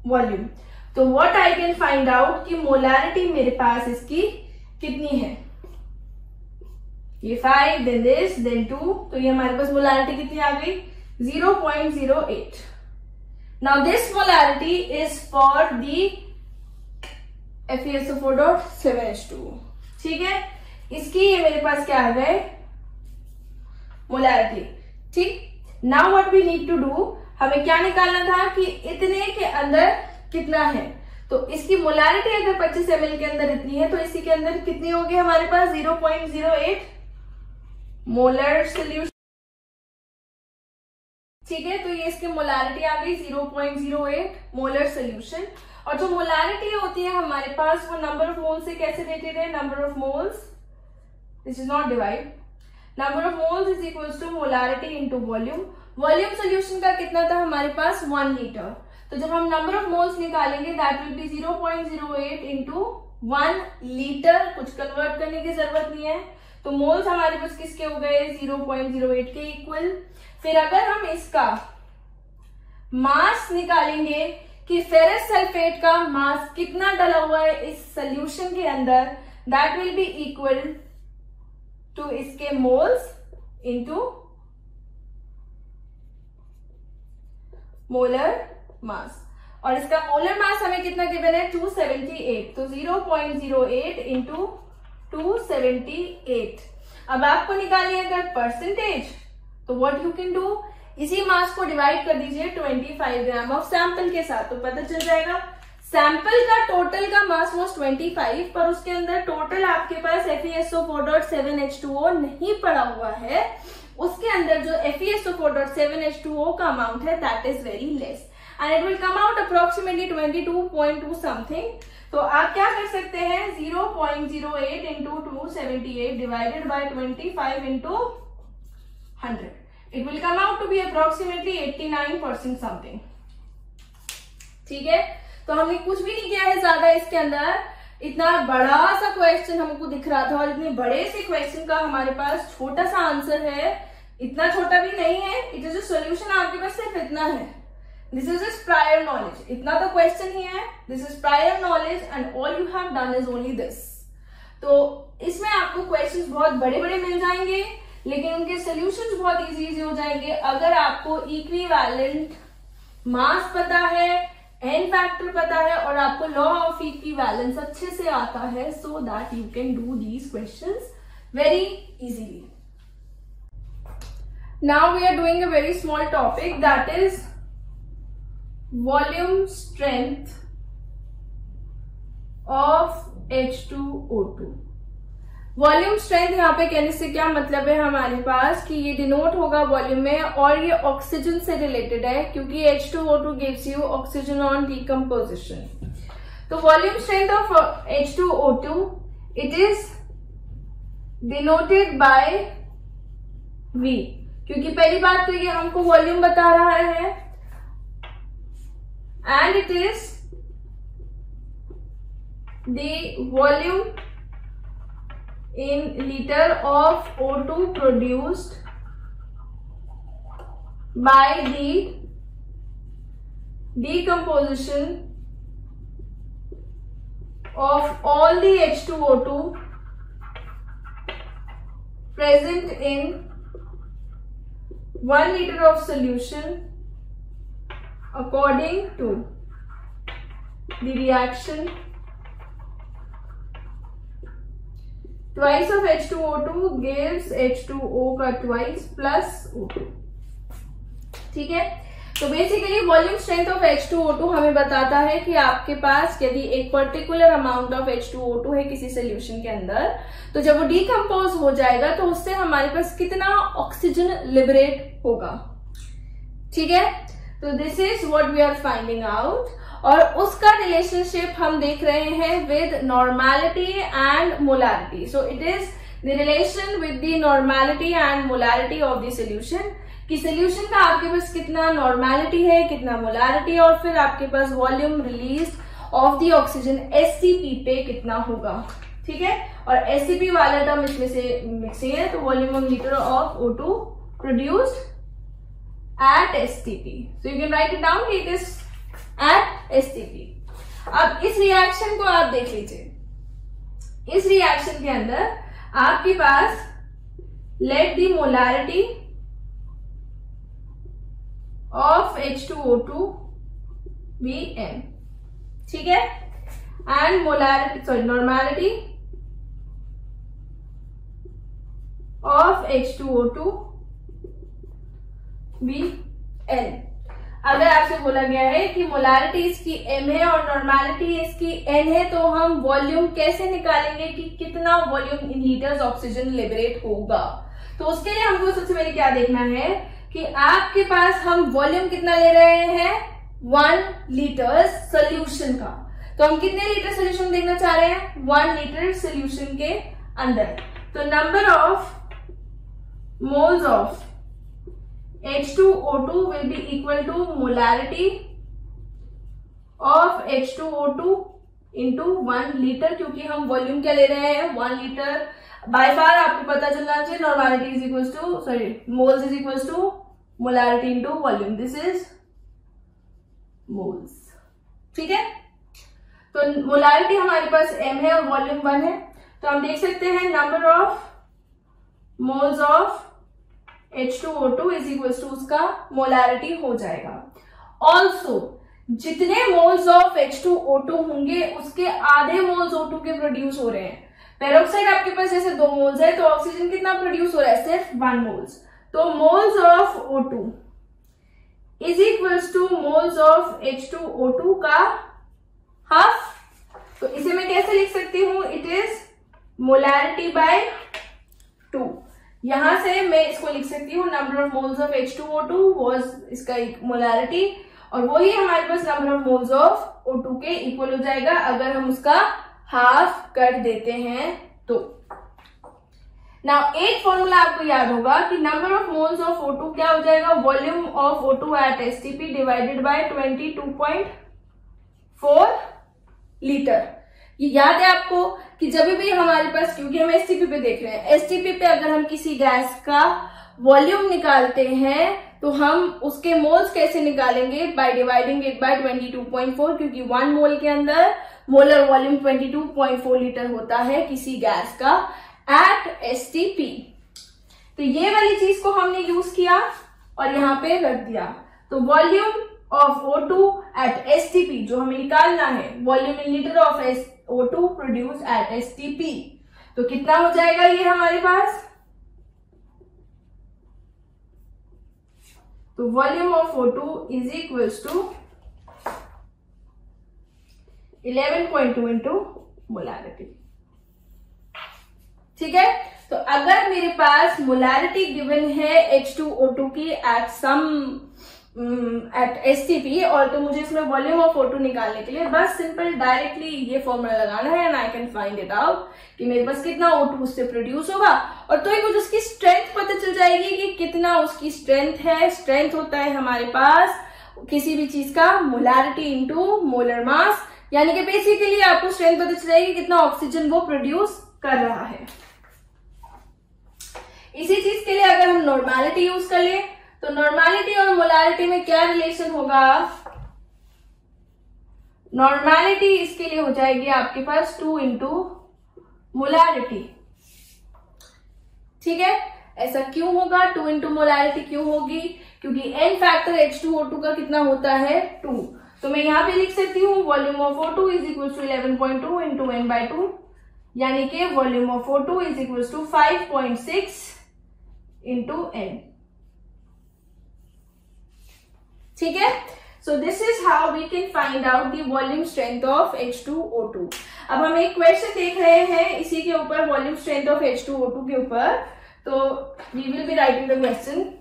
volume. तो what I can find out कि मोलारिटी मेरे पास इसकी कितनी है, ये 5 देन दिस देन 2, तो ये हमारे पास मोलारिटी कितनी आ गई, 0.08। Now this molarity is for the FeSO4.7H2O। ठीक है, इसकी ये मेरे पास क्या आ गए, मोलैरिटी। ठीक, now what we need to do, हमें क्या निकालना था कि इतने के अंदर कितना है। तो इसकी मोलैरिटी अगर 25 ml के अंदर इतनी है तो इसी के अंदर कितनी होगी हमारे पास, 0.08 मोलर सोल्यूशन। ठीक है, तो ये इसकी मोलैरिटी आ गई 0.08 मोलर सोल्यूशन। और जो मोलैरिटी होती है हमारे पास वो नंबर ऑफ मोल्स से कैसे रिलेटेड है, number of moles, this is not divide, number of moles is equals to molarity into volume. Volume solution का कितना था हमारे पास, 1 लीटर। तो जब हम नंबर ऑफ मोल्स निकालेंगे that will B 0.08 into 1 litre, कुछ कन्वर्ट करने की जरूरत नहीं है। तो मोल्स हमारे पास किसके हो गए, 0.08 के इक्वल। फिर अगर हम इसका मास निकालेंगे कि फेरस सल्फेट का मास कितना डला हुआ है इस सोल्यूशन के अंदर, that will be equal to इसके मोल्स इंटू मोलर मास। और इसका मोलर मास हमें कितना गिवन है, 278। तो 0.08 इंटू 278। अब आपको निकालनी है अगर परसेंटेज, तो व्हाट यू कैन डू, इसी मास को डिवाइड कर दीजिए 25 ग्राम ऑफ सैंपल के साथ, तो पता चल जाएगा सैंपल का टोटल का मास वॉज 25, पर उसके अंदर टोटल आपके पास FeSO4.7H2O नहीं पड़ा हुआ है। उसके अंदर जो FeSO4.7H2O का अमाउंट है that is very less and it will come out approximately 22.2 something. तो आप क्या कर सकते हैं, 0.08 इंटू 278 divided by 25 into 100, it will come out to be approximately 89% something. ठीक है, तो हमने कुछ भी नहीं किया है ज्यादा इसके अंदर। इतना बड़ा सा क्वेश्चन हमको दिख रहा था और इतने बड़े से क्वेश्चन का हमारे पास छोटा सा आंसर है, इतना छोटा भी नहीं है। इट इज अ सॉल्यूशन, आपके पास सिर्फ इतना है। This is is prior knowledge, इतना तो क्वेश्चन ही है। This is prior knowledge and all you have done is only this. तो इसमें आपको क्वेश्चंस बहुत बड़े बड़े मिल जाएंगे, लेकिन उनके सोल्यूशंस बहुत इजी हो जाएंगे अगर आपको इक्विवेलेंट मास पता है, एन फैक्टर पता है और आपको लॉ ऑफ इक्विवेलेंस अच्छे से आता है, so that you can do these questions very easily. Now we are doing a very small topic that is volume strength of H2O2। Volume strength यहाँ पे कहने से क्या मतलब है हमारे पास कि ये डिनोट होगा वॉल्यूम में और ये ऑक्सीजन से रिलेटेड है, क्योंकि H2O2 gives you oxygen on decomposition. तो volume strength of H2O2 it is denoted by V, क्योंकि पहली बात तो ये हमको वॉल्यूम बता रहा है and it is the volume in liter of O2 produced by the decomposition of all the H2O2 present in 1 liter of solution according to the reaction twice of H2O2 gives H2O का twice plus O2। ठीक है, तो basically volume strength of H2O2 हमें बताता है कि आपके पास यदि एक पर्टिकुलर अमाउंट ऑफ H2O2 है किसी सोल्यूशन के अंदर, तो जब वो डीकम्पोज हो जाएगा तो उससे हमारे पास कितना ऑक्सीजन लिबरेट होगा। ठीक है, तो this is what we are finding out और उसका रिलेशनशिप हम देख रहे हैं with normality and molarity. So it is the relation with the normality and molarity of the solution, कि सोल्यूशन का आपके पास कितना नॉर्मेलिटी है, कितना मोलैरिटी, और फिर आपके पास volume release of the oxygen SCP पे कितना होगा। ठीक है, और SCP वाला टर्म इसमें से मिक्सिंग है, तो volume of litre of O2 produced at STP। So you can write it down, it is at STP। अब इस रिएक्शन को आप देख लीजिए। इस रिएक्शन के अंदर आपके पास let the molarity of H2O2 be M। ठीक है, and molarity normality of H2O2 be N। अगर आपसे बोला गया है कि मोलारिटी इसकी m है और नॉर्मेलिटी इसकी n है, तो हम वॉल्यूम कैसे निकालेंगे कि कितना वॉल्यूम इन लीटर्स ऑक्सीजन लिबरेट होगा। तो उसके लिए हमको सबसे पहले क्या देखना है कि आपके पास हम वॉल्यूम कितना ले रहे हैं, 1 लीटर सोल्यूशन का। तो हम कितने लीटर सोल्यूशन देखना चाह रहे हैं, 1 लीटर सोल्यूशन के अंदर। तो number of moles of H2O2 will be equal to molarity of H2O2 into 1 litre, क्योंकि हम वॉल्यूम क्या ले रहे हैं, 1 लीटर। बाय फार आपको पता चलना चाहिए normality is equal to moles is equal to molarity into volume. This is moles, ठीक है। तो मोलारिटी हमारे पास m है और वॉल्यूम 1 है। तो हम देख सकते हैं number of moles of H2O2 is equal to उसका मोलारिटी हो जाएगा। ऑल्सो जितने मोल्स ऑफ H2O2 होंगे उसके आधे मोल्स O2 के प्रोड्यूस हो रहे हैं। पेरोक्साइड आपके पास जैसे 2 मोल्स है, तो ऑक्सीजन कितना प्रोड्यूस हो रहा है, सिर्फ 1 मोल्स। तो moles of O2 is equal to moles of H2O2 का हाफ। तो इसे मैं कैसे लिख सकती हूं, इट इज मोलारिटी बाय 2। यहां से मैं इसको लिख सकती हूँ number of moles of H2O2 was इसका मोलारिटी, और वही हमारे पास number of moles of O2 के इक्वल हो जाएगा अगर हम उसका हाफ कर देते हैं तो। नाउ एक फॉर्मूला आपको याद होगा कि number of moles of O2 क्या हो जाएगा, volume of O2 at STP divided by 22.4 litre. ये याद है आपको कि जब भी हमारे पास, क्योंकि हम एसटीपी पे देख रहे हैं, एसटीपी पे अगर हम किसी गैस का वॉल्यूम निकालते हैं तो हम उसके मोल्स कैसे निकालेंगे, बाय डिवाइडिंग इट बाय 22.4, क्योंकि 1 मोल के अंदर मोलर वॉल्यूम 22.4 लीटर होता है किसी गैस का एट एसटीपी। तो ये वाली चीज को हमने यूज किया और यहां पे रख दिया। तो volume of O2 at STP जो हमें निकालना है, volume in litre of O2 produce at STP, तो कितना हो जाएगा ये हमारे पास, तो volume of O2 is equals to 11.2 into molarity. ठीक है, तो अगर मेरे पास मोलारिटी गिवन है H2O2 की एट STP, और तो मुझे इसमें वॉल्यूम ऑफ O2 निकालने के लिए बस सिंपल डायरेक्टली ये फॉर्मूला लगाना है and I can find it out कि मेरे पास कितना O2 उससे प्रोड्यूस होगा, और तो ही मुझे उसकी स्ट्रेंथ पता चल जाएगी कि कितना उसकी स्ट्रेंथ है। स्ट्रेंथ होता है हमारे पास किसी भी चीज का मोलारिटी इंटू मोलर मास, यानी कि बेसिकली आपको स्ट्रेंथ पता चल जाएगी कितना ऑक्सीजन वो प्रोड्यूस कर रहा है। इसी चीज के लिए अगर हम नॉर्मेलिटी यूज कर ले तो नॉर्मेलिटी और मोलारिटी में क्या रिलेशन होगा, नॉर्मेलिटी इसके लिए हो जाएगी आपके पास 2 इंटू मोलारिटी। ठीक है, ऐसा क्यों होगा, 2 इंटू मोलारिटी क्यों होगी, क्योंकि n फैक्टर H2O2 का कितना होता है 2। तो मैं यहां पे लिख सकती हूँ volume of O2 is equal to 11.2 into n/2, यानी कि volume of O2 is equal to 5.6 into n। ठीक है, so this is how we can find out the volume strength of H2O2। अब हम एक क्वेश्चन देख रहे हैं इसी के ऊपर, वॉल्यूम स्ट्रेंथ ऑफ H2O2 के ऊपर, तो we will be writing the question.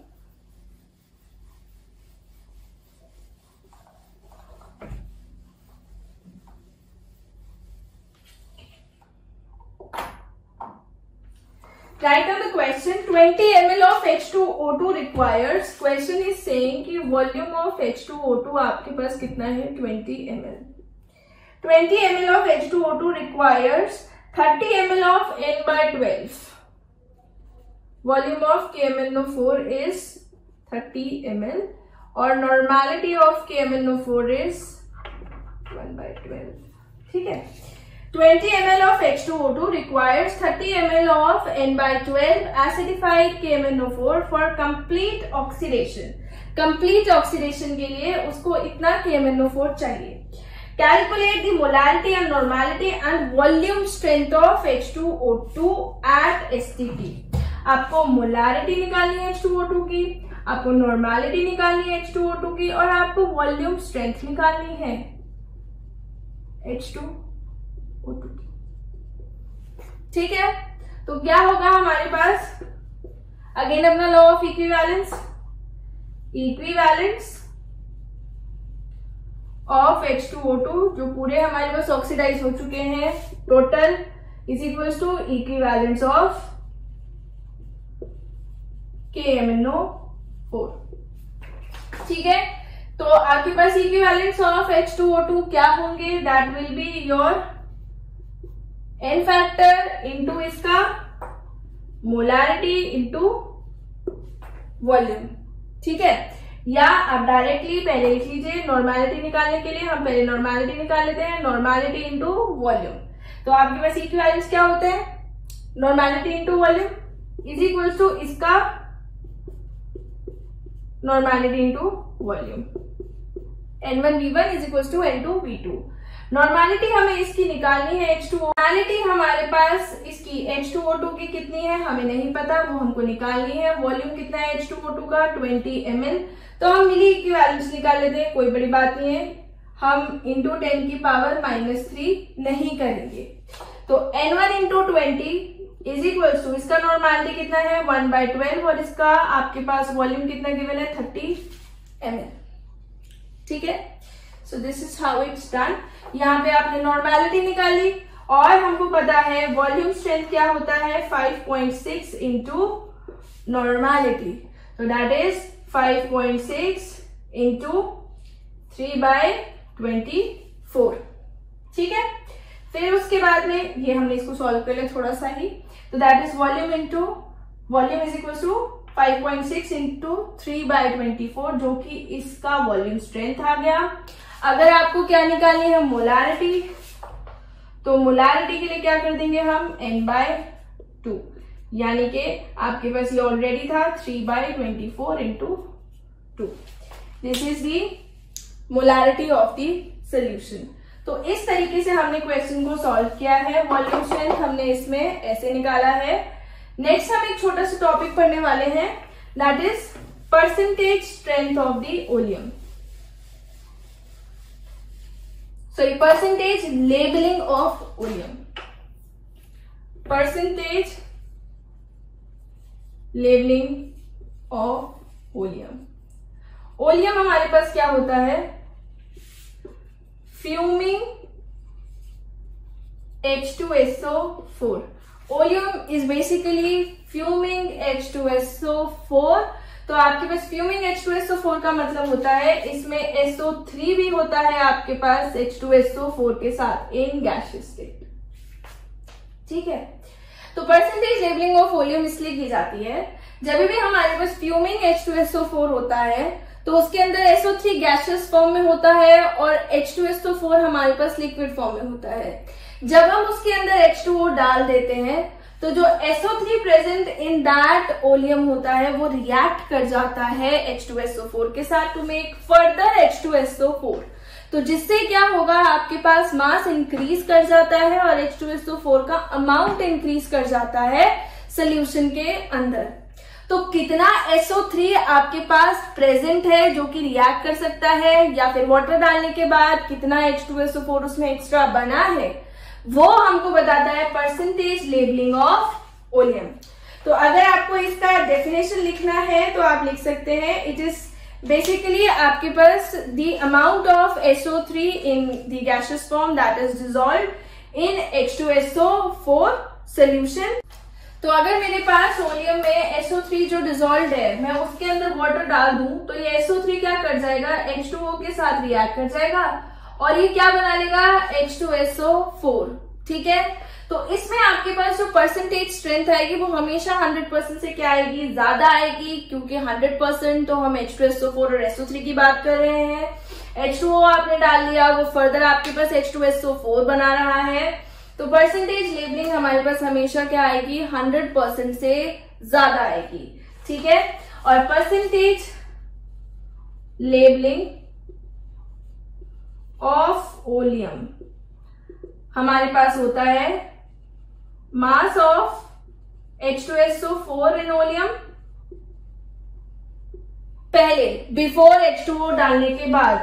Write down the question. 20 ml of H2O2 requires. Question is saying कि volume of H2O2 आपके पास कितना है 20 ml. 20 ml of H2O2 requires 30 ml of N/12. Volume of KMnO4 is 30 ml और normality of KMnO4 is 1/12. ठीक है, 20 ml of H2O2 requires 30 ml of N/12 acidified KMnO4 for complete oxidation. Complete oxidation के लिए उसको इतना KMnO4 चाहिए। Calculate the molarity and normality and volume strength of H2O2 at STP. आपको molarity निकालनी है H2O2 की, आपको नॉर्मेलिटी निकालनी है H2O2 की, और आपको वॉल्यूम स्ट्रेंथ निकालनी है H2O2 की। ठीक है, तो क्या होगा हमारे पास, अगेन अपना law of equivalence, equivalence of H2O2 जो पूरे हमारे पास ऑक्सीडाइज हो चुके हैं total is equals to equivalence of KMnO4। ठीक है, तो आपके पास इक्विवेलेंस ऑफ H2O2 क्या होंगे, that will be your n factor into इसका मोलारिटी इंटू वॉल्यूम। ठीक है, या आप डायरेक्टली पहले लिख लीजिए, नॉर्मेलिटी निकालने के लिए हम पहले नॉर्मेलिटी निकाल लेते हैं, नॉर्मेलिटी इंटू वॉल्यूम। तो आपके पास इक्विवेलेंस क्या होते हैं, normality into volume is equal to इसका normality into volume, N1V1 is equal to N2V2। Normality हमें इसकी निकालनी है H2O, नॉर्मेलिटी हमारे पास इसकी H2O2 की कितनी है हमें नहीं पता, वो हमको निकालनी है। वॉल्यूम कितना है H2O2 का 20 ml, तो हम मिली इक्विवेलेंस निकाल लेते हैं, कोई बड़ी बात नहीं है, हम इंटू 10 की पावर -3 नहीं करेंगे। तो N1 into 20 is equal to इसका नॉर्मेलिटी कितना है 1/12 और इसका आपके पास वॉल्यूम कितना गिवन है 30 ml। ठीक है, so this is how it's done. यहाँ पे आपने नॉर्मेलिटी निकाली और हमको पता है वॉल्यूम स्ट्रेंथ क्या होता है 5.6 इंटू नॉर्मेलिटी, तो दैट इज 5.6 इंटू 3/24। ठीक है, फिर उसके बाद में ये हमने इसको सॉल्व कर लिया थोड़ा सा ही, तो that is volume into volume is equal to 5.6 into 3/24 जो कि इसका वॉल्यूम स्ट्रेंथ आ गया। अगर आपको क्या निकालनी है मोलारिटी, तो मोलारिटी के लिए क्या कर देंगे हम n/2, यानी कि आपके पास ये ऑलरेडी था 3/24 into 2। This is the molarity of the solution. तो इस तरीके से हमने क्वेश्चन को सॉल्व किया है। वॉल्यूम स्ट्रेंथ हमने इसमें ऐसे निकाला है। नेक्स्ट हम एक छोटा सा टॉपिक पढ़ने वाले हैं, that is percentage strength of the oleum, sorry percentage labelling of oleum, percentage labelling of oleum. Oleum हमारे पास क्या होता है, fuming H2SO4। Oleum is basically fuming H2SO4। तो आपके पास फ्यूमिंग H2SO4 का मतलब होता है इसमें SO3 भी होता है आपके पास H2SO4 के साथ इन गैसियस स्टेट। ठीक है, तो परसेंटेज लेबलिंग ऑफ ओलियम इसलिए की जाती है जब भी हमारे पास फ्यूमिंग H2SO4 होता है तो उसके अंदर SO3 गैसियस फॉर्म में होता है और H2SO4 हमारे पास लिक्विड फॉर्म में होता है। जब हम उसके अंदर H2O डाल देते हैं तो जो SO3 present in that oleum होता है वो रिएक्ट कर जाता है H2SO4 के साथ टू मेक फर्दर H2SO4। तो जिससे क्या होगा, आपके पास मास इंक्रीज कर जाता है और H2SO4 का अमाउंट इंक्रीज कर जाता है सोल्यूशन के अंदर। तो कितना SO3 आपके पास प्रेजेंट है जो कि रिएक्ट कर सकता है, या फिर वाटर डालने के बाद कितना H2SO4 उसमें एक्स्ट्रा बना है, वो हमको बताता है परसेंटेज लेबलिंग ऑफ ओलियम। तो अगर आपको इसका डेफिनेशन लिखना है तो आप लिख सकते हैं, इट इज बेसिकली आपके पास the amount of SO3 in the gaseous form that is dissolved in H2SO4 solution. तो अगर मेरे पास ओलियम में SO3 जो डिसॉल्व्ड है मैं उसके अंदर वाटर डाल दूं तो ये SO3 क्या कर जाएगा, H2O के साथ रिएक्ट कर जाएगा और ये क्या बना लेगा, H2SO4। ठीक है, तो इसमें आपके पास जो परसेंटेज स्ट्रेंथ आएगी वो हमेशा 100% से क्या आएगी, ज्यादा आएगी, क्योंकि 100% तो हम H2SO4 और SO3 की बात कर रहे हैं। H2O आपने डाल दिया, वो फर्दर आपके पास H2SO4 बना रहा है। तो परसेंटेज लेबलिंग हमारे पास हमेशा क्या आएगी, 100% से ज्यादा आएगी। ठीक है, और परसेंटेज लेबलिंग ऑफ ओलियम हमारे पास होता है mass of H2SO4 in oleum, पहले बिफोर H2O डालने के बाद,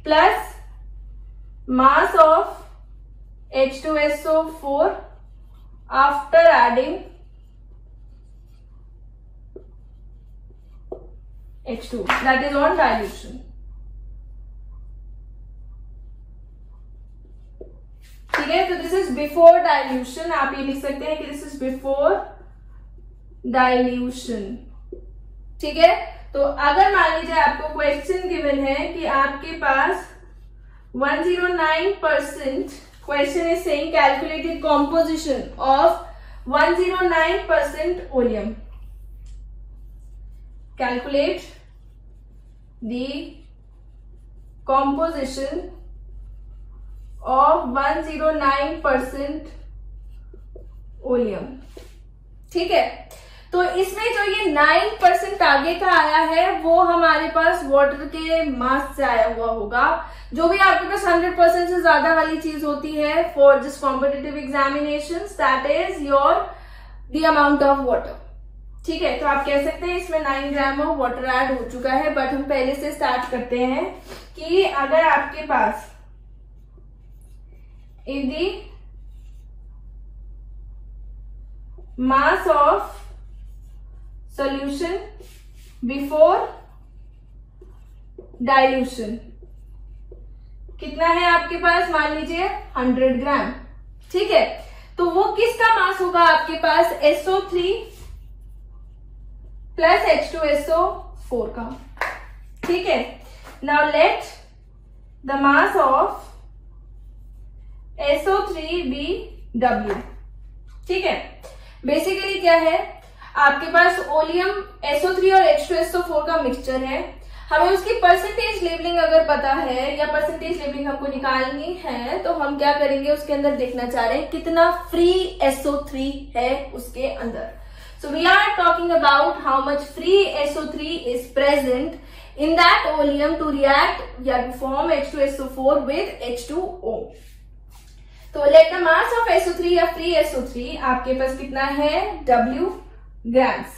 plus mass of H2SO4 after adding H2, that is on dilution. ठीक है, तो दिस इज बिफोर डाइल्यूशन. आप ये लिख सकते हैं कि दिस इज बिफोर डाइल्यूशन. ठीक है, तो अगर मान लीजिए आपको क्वेश्चन गिवन है कि आपके पास 109%, question is saying calculated composition of 109% oleum. Calculate the composition of 109% oleum. ठीक है, तो इसमें जो ये 9% आगे का आया है वो हमारे पास वाटर के मास से आया हुआ होगा. जो भी आपके पास 100% से ज्यादा वाली चीज होती है for this competitive examinations, that is your the amount of water. ठीक है, तो आप कह सकते हैं इसमें 9 ग्राम ऑफ वाटर ऐड हो चुका है. बट हम पहले से स्टार्ट करते हैं कि अगर आपके पास in the mass of solution before dilution कितना है आपके पास, मान लीजिए 100 ग्राम. ठीक है, तो वो किसका मास होगा आपके पास, SO3 प्लस H2SO4 का. ठीक है, now let the mass of SO3 be W. ठीक है, बेसिकली क्या है, आपके पास ओलियम SO3 और H2SO4 का मिक्सचर है. हमें उसकी परसेंटेज लेवलिंग अगर पता है या परसेंटेज लेवलिंग हमको निकालनी है तो हम क्या करेंगे, उसके अंदर देखना चाह रहे हैं कितना फ्री SO3 है उसके अंदर. So we are talking about how much free SO3 is present in that oleum to react या to form H2SO4 with H2O. तो let the mass of SO3 या free SO3 आपके पास कितना है, W grams.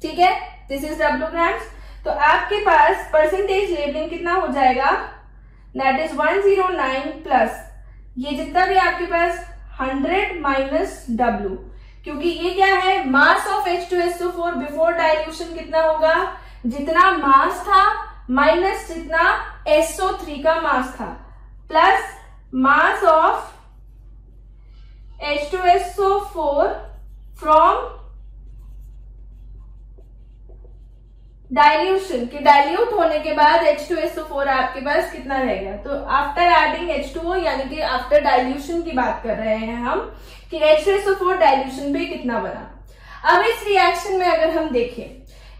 ठीक है, this is W grams. तो आपके पास परसेंटेज लेबलिंग कितना हो जाएगा, that is 109 प्लस ये जितना भी आपके पास 100 माइनस W, क्योंकि ये क्या है, mass of H2SO4 before dilution कितना होगा, जितना मास था माइनस जितना SO3 का मास था, plus mass of H2SO4 from dilution, कि डाइल्यूट होने के बाद H2SO4 आपके पास कितना रहेगा. तो आफ्टर एडिंग H2O यानी कि आफ्टर डाइल्यूशन की बात कर रहे हैं हम कि H2SO4 डाइल्यूशन पे कितना बना. अब इस रिएक्शन में अगर हम देखें,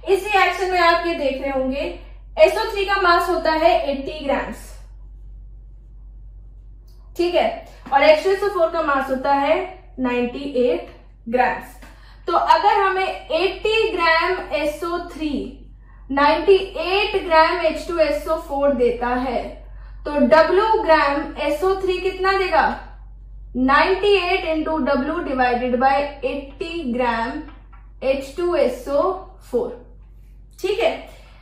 इस रिएक्शन में आप ये देख रहे होंगे SO3 का मास होता है 80 ग्राम्स. ठीक है, और H2SO4 का मास होता है 98 ग्राम्स. तो अगर हमें 80 ग्राम SO3 98 ग्राम H2SO4 देता है तो W ग्राम SO3 कितना देगा, 98 into W divided by 80 gram H2SO4. ठीक है,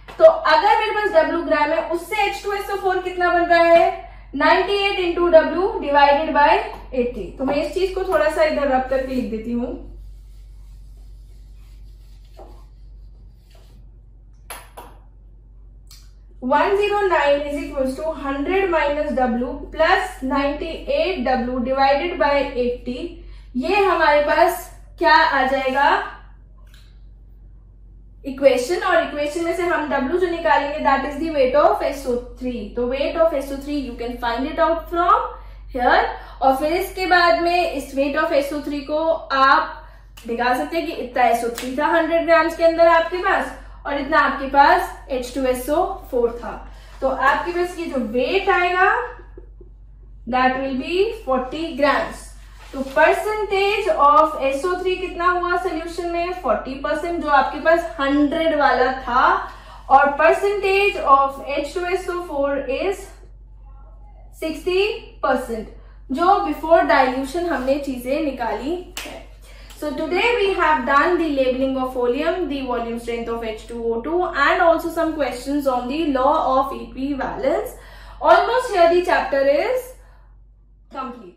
तो अगर मेरे पास W ग्राम है उससे H2SO4 कितना बन रहा है, 98 इंटू W डिवाइडेड बाय 80. तो मैं इस चीज को थोड़ा सा इधर रब करके लिख देती हूं. 109 is equals to 100 minus W plus 98 W divided by 80. ये हमारे पास क्या आ जाएगा, इक्वेशन, और इक्वेशन में से हम W जो निकालेंगे that is the weight of SO3. तो weight of SO3 you can find it out from here. और फिर इसके बाद में इस वेट ऑफ SO3 को आप दिखा सकते हैं कि इतना SO3 था 100 ग्राम्स के अंदर आपके पास और इतना आपके पास H2SO4 था. तो आपके पास ये जो वेट आएगा दैट विल बी 40 ग्राम्स. तो परसेंटेज ऑफ SO3 कितना हुआ सोल्यूशन में, 40%, जो आपके पास 100 वाला था, और परसेंटेज ऑफ H2SO4 इज 60%, जो बिफोर डाइल्यूशन हमने चीजें निकाली है. So today we have done the labeling of oleum, the volume strength of H2O2 and also some questions on the law of equivalence. Almost here the chapter is complete.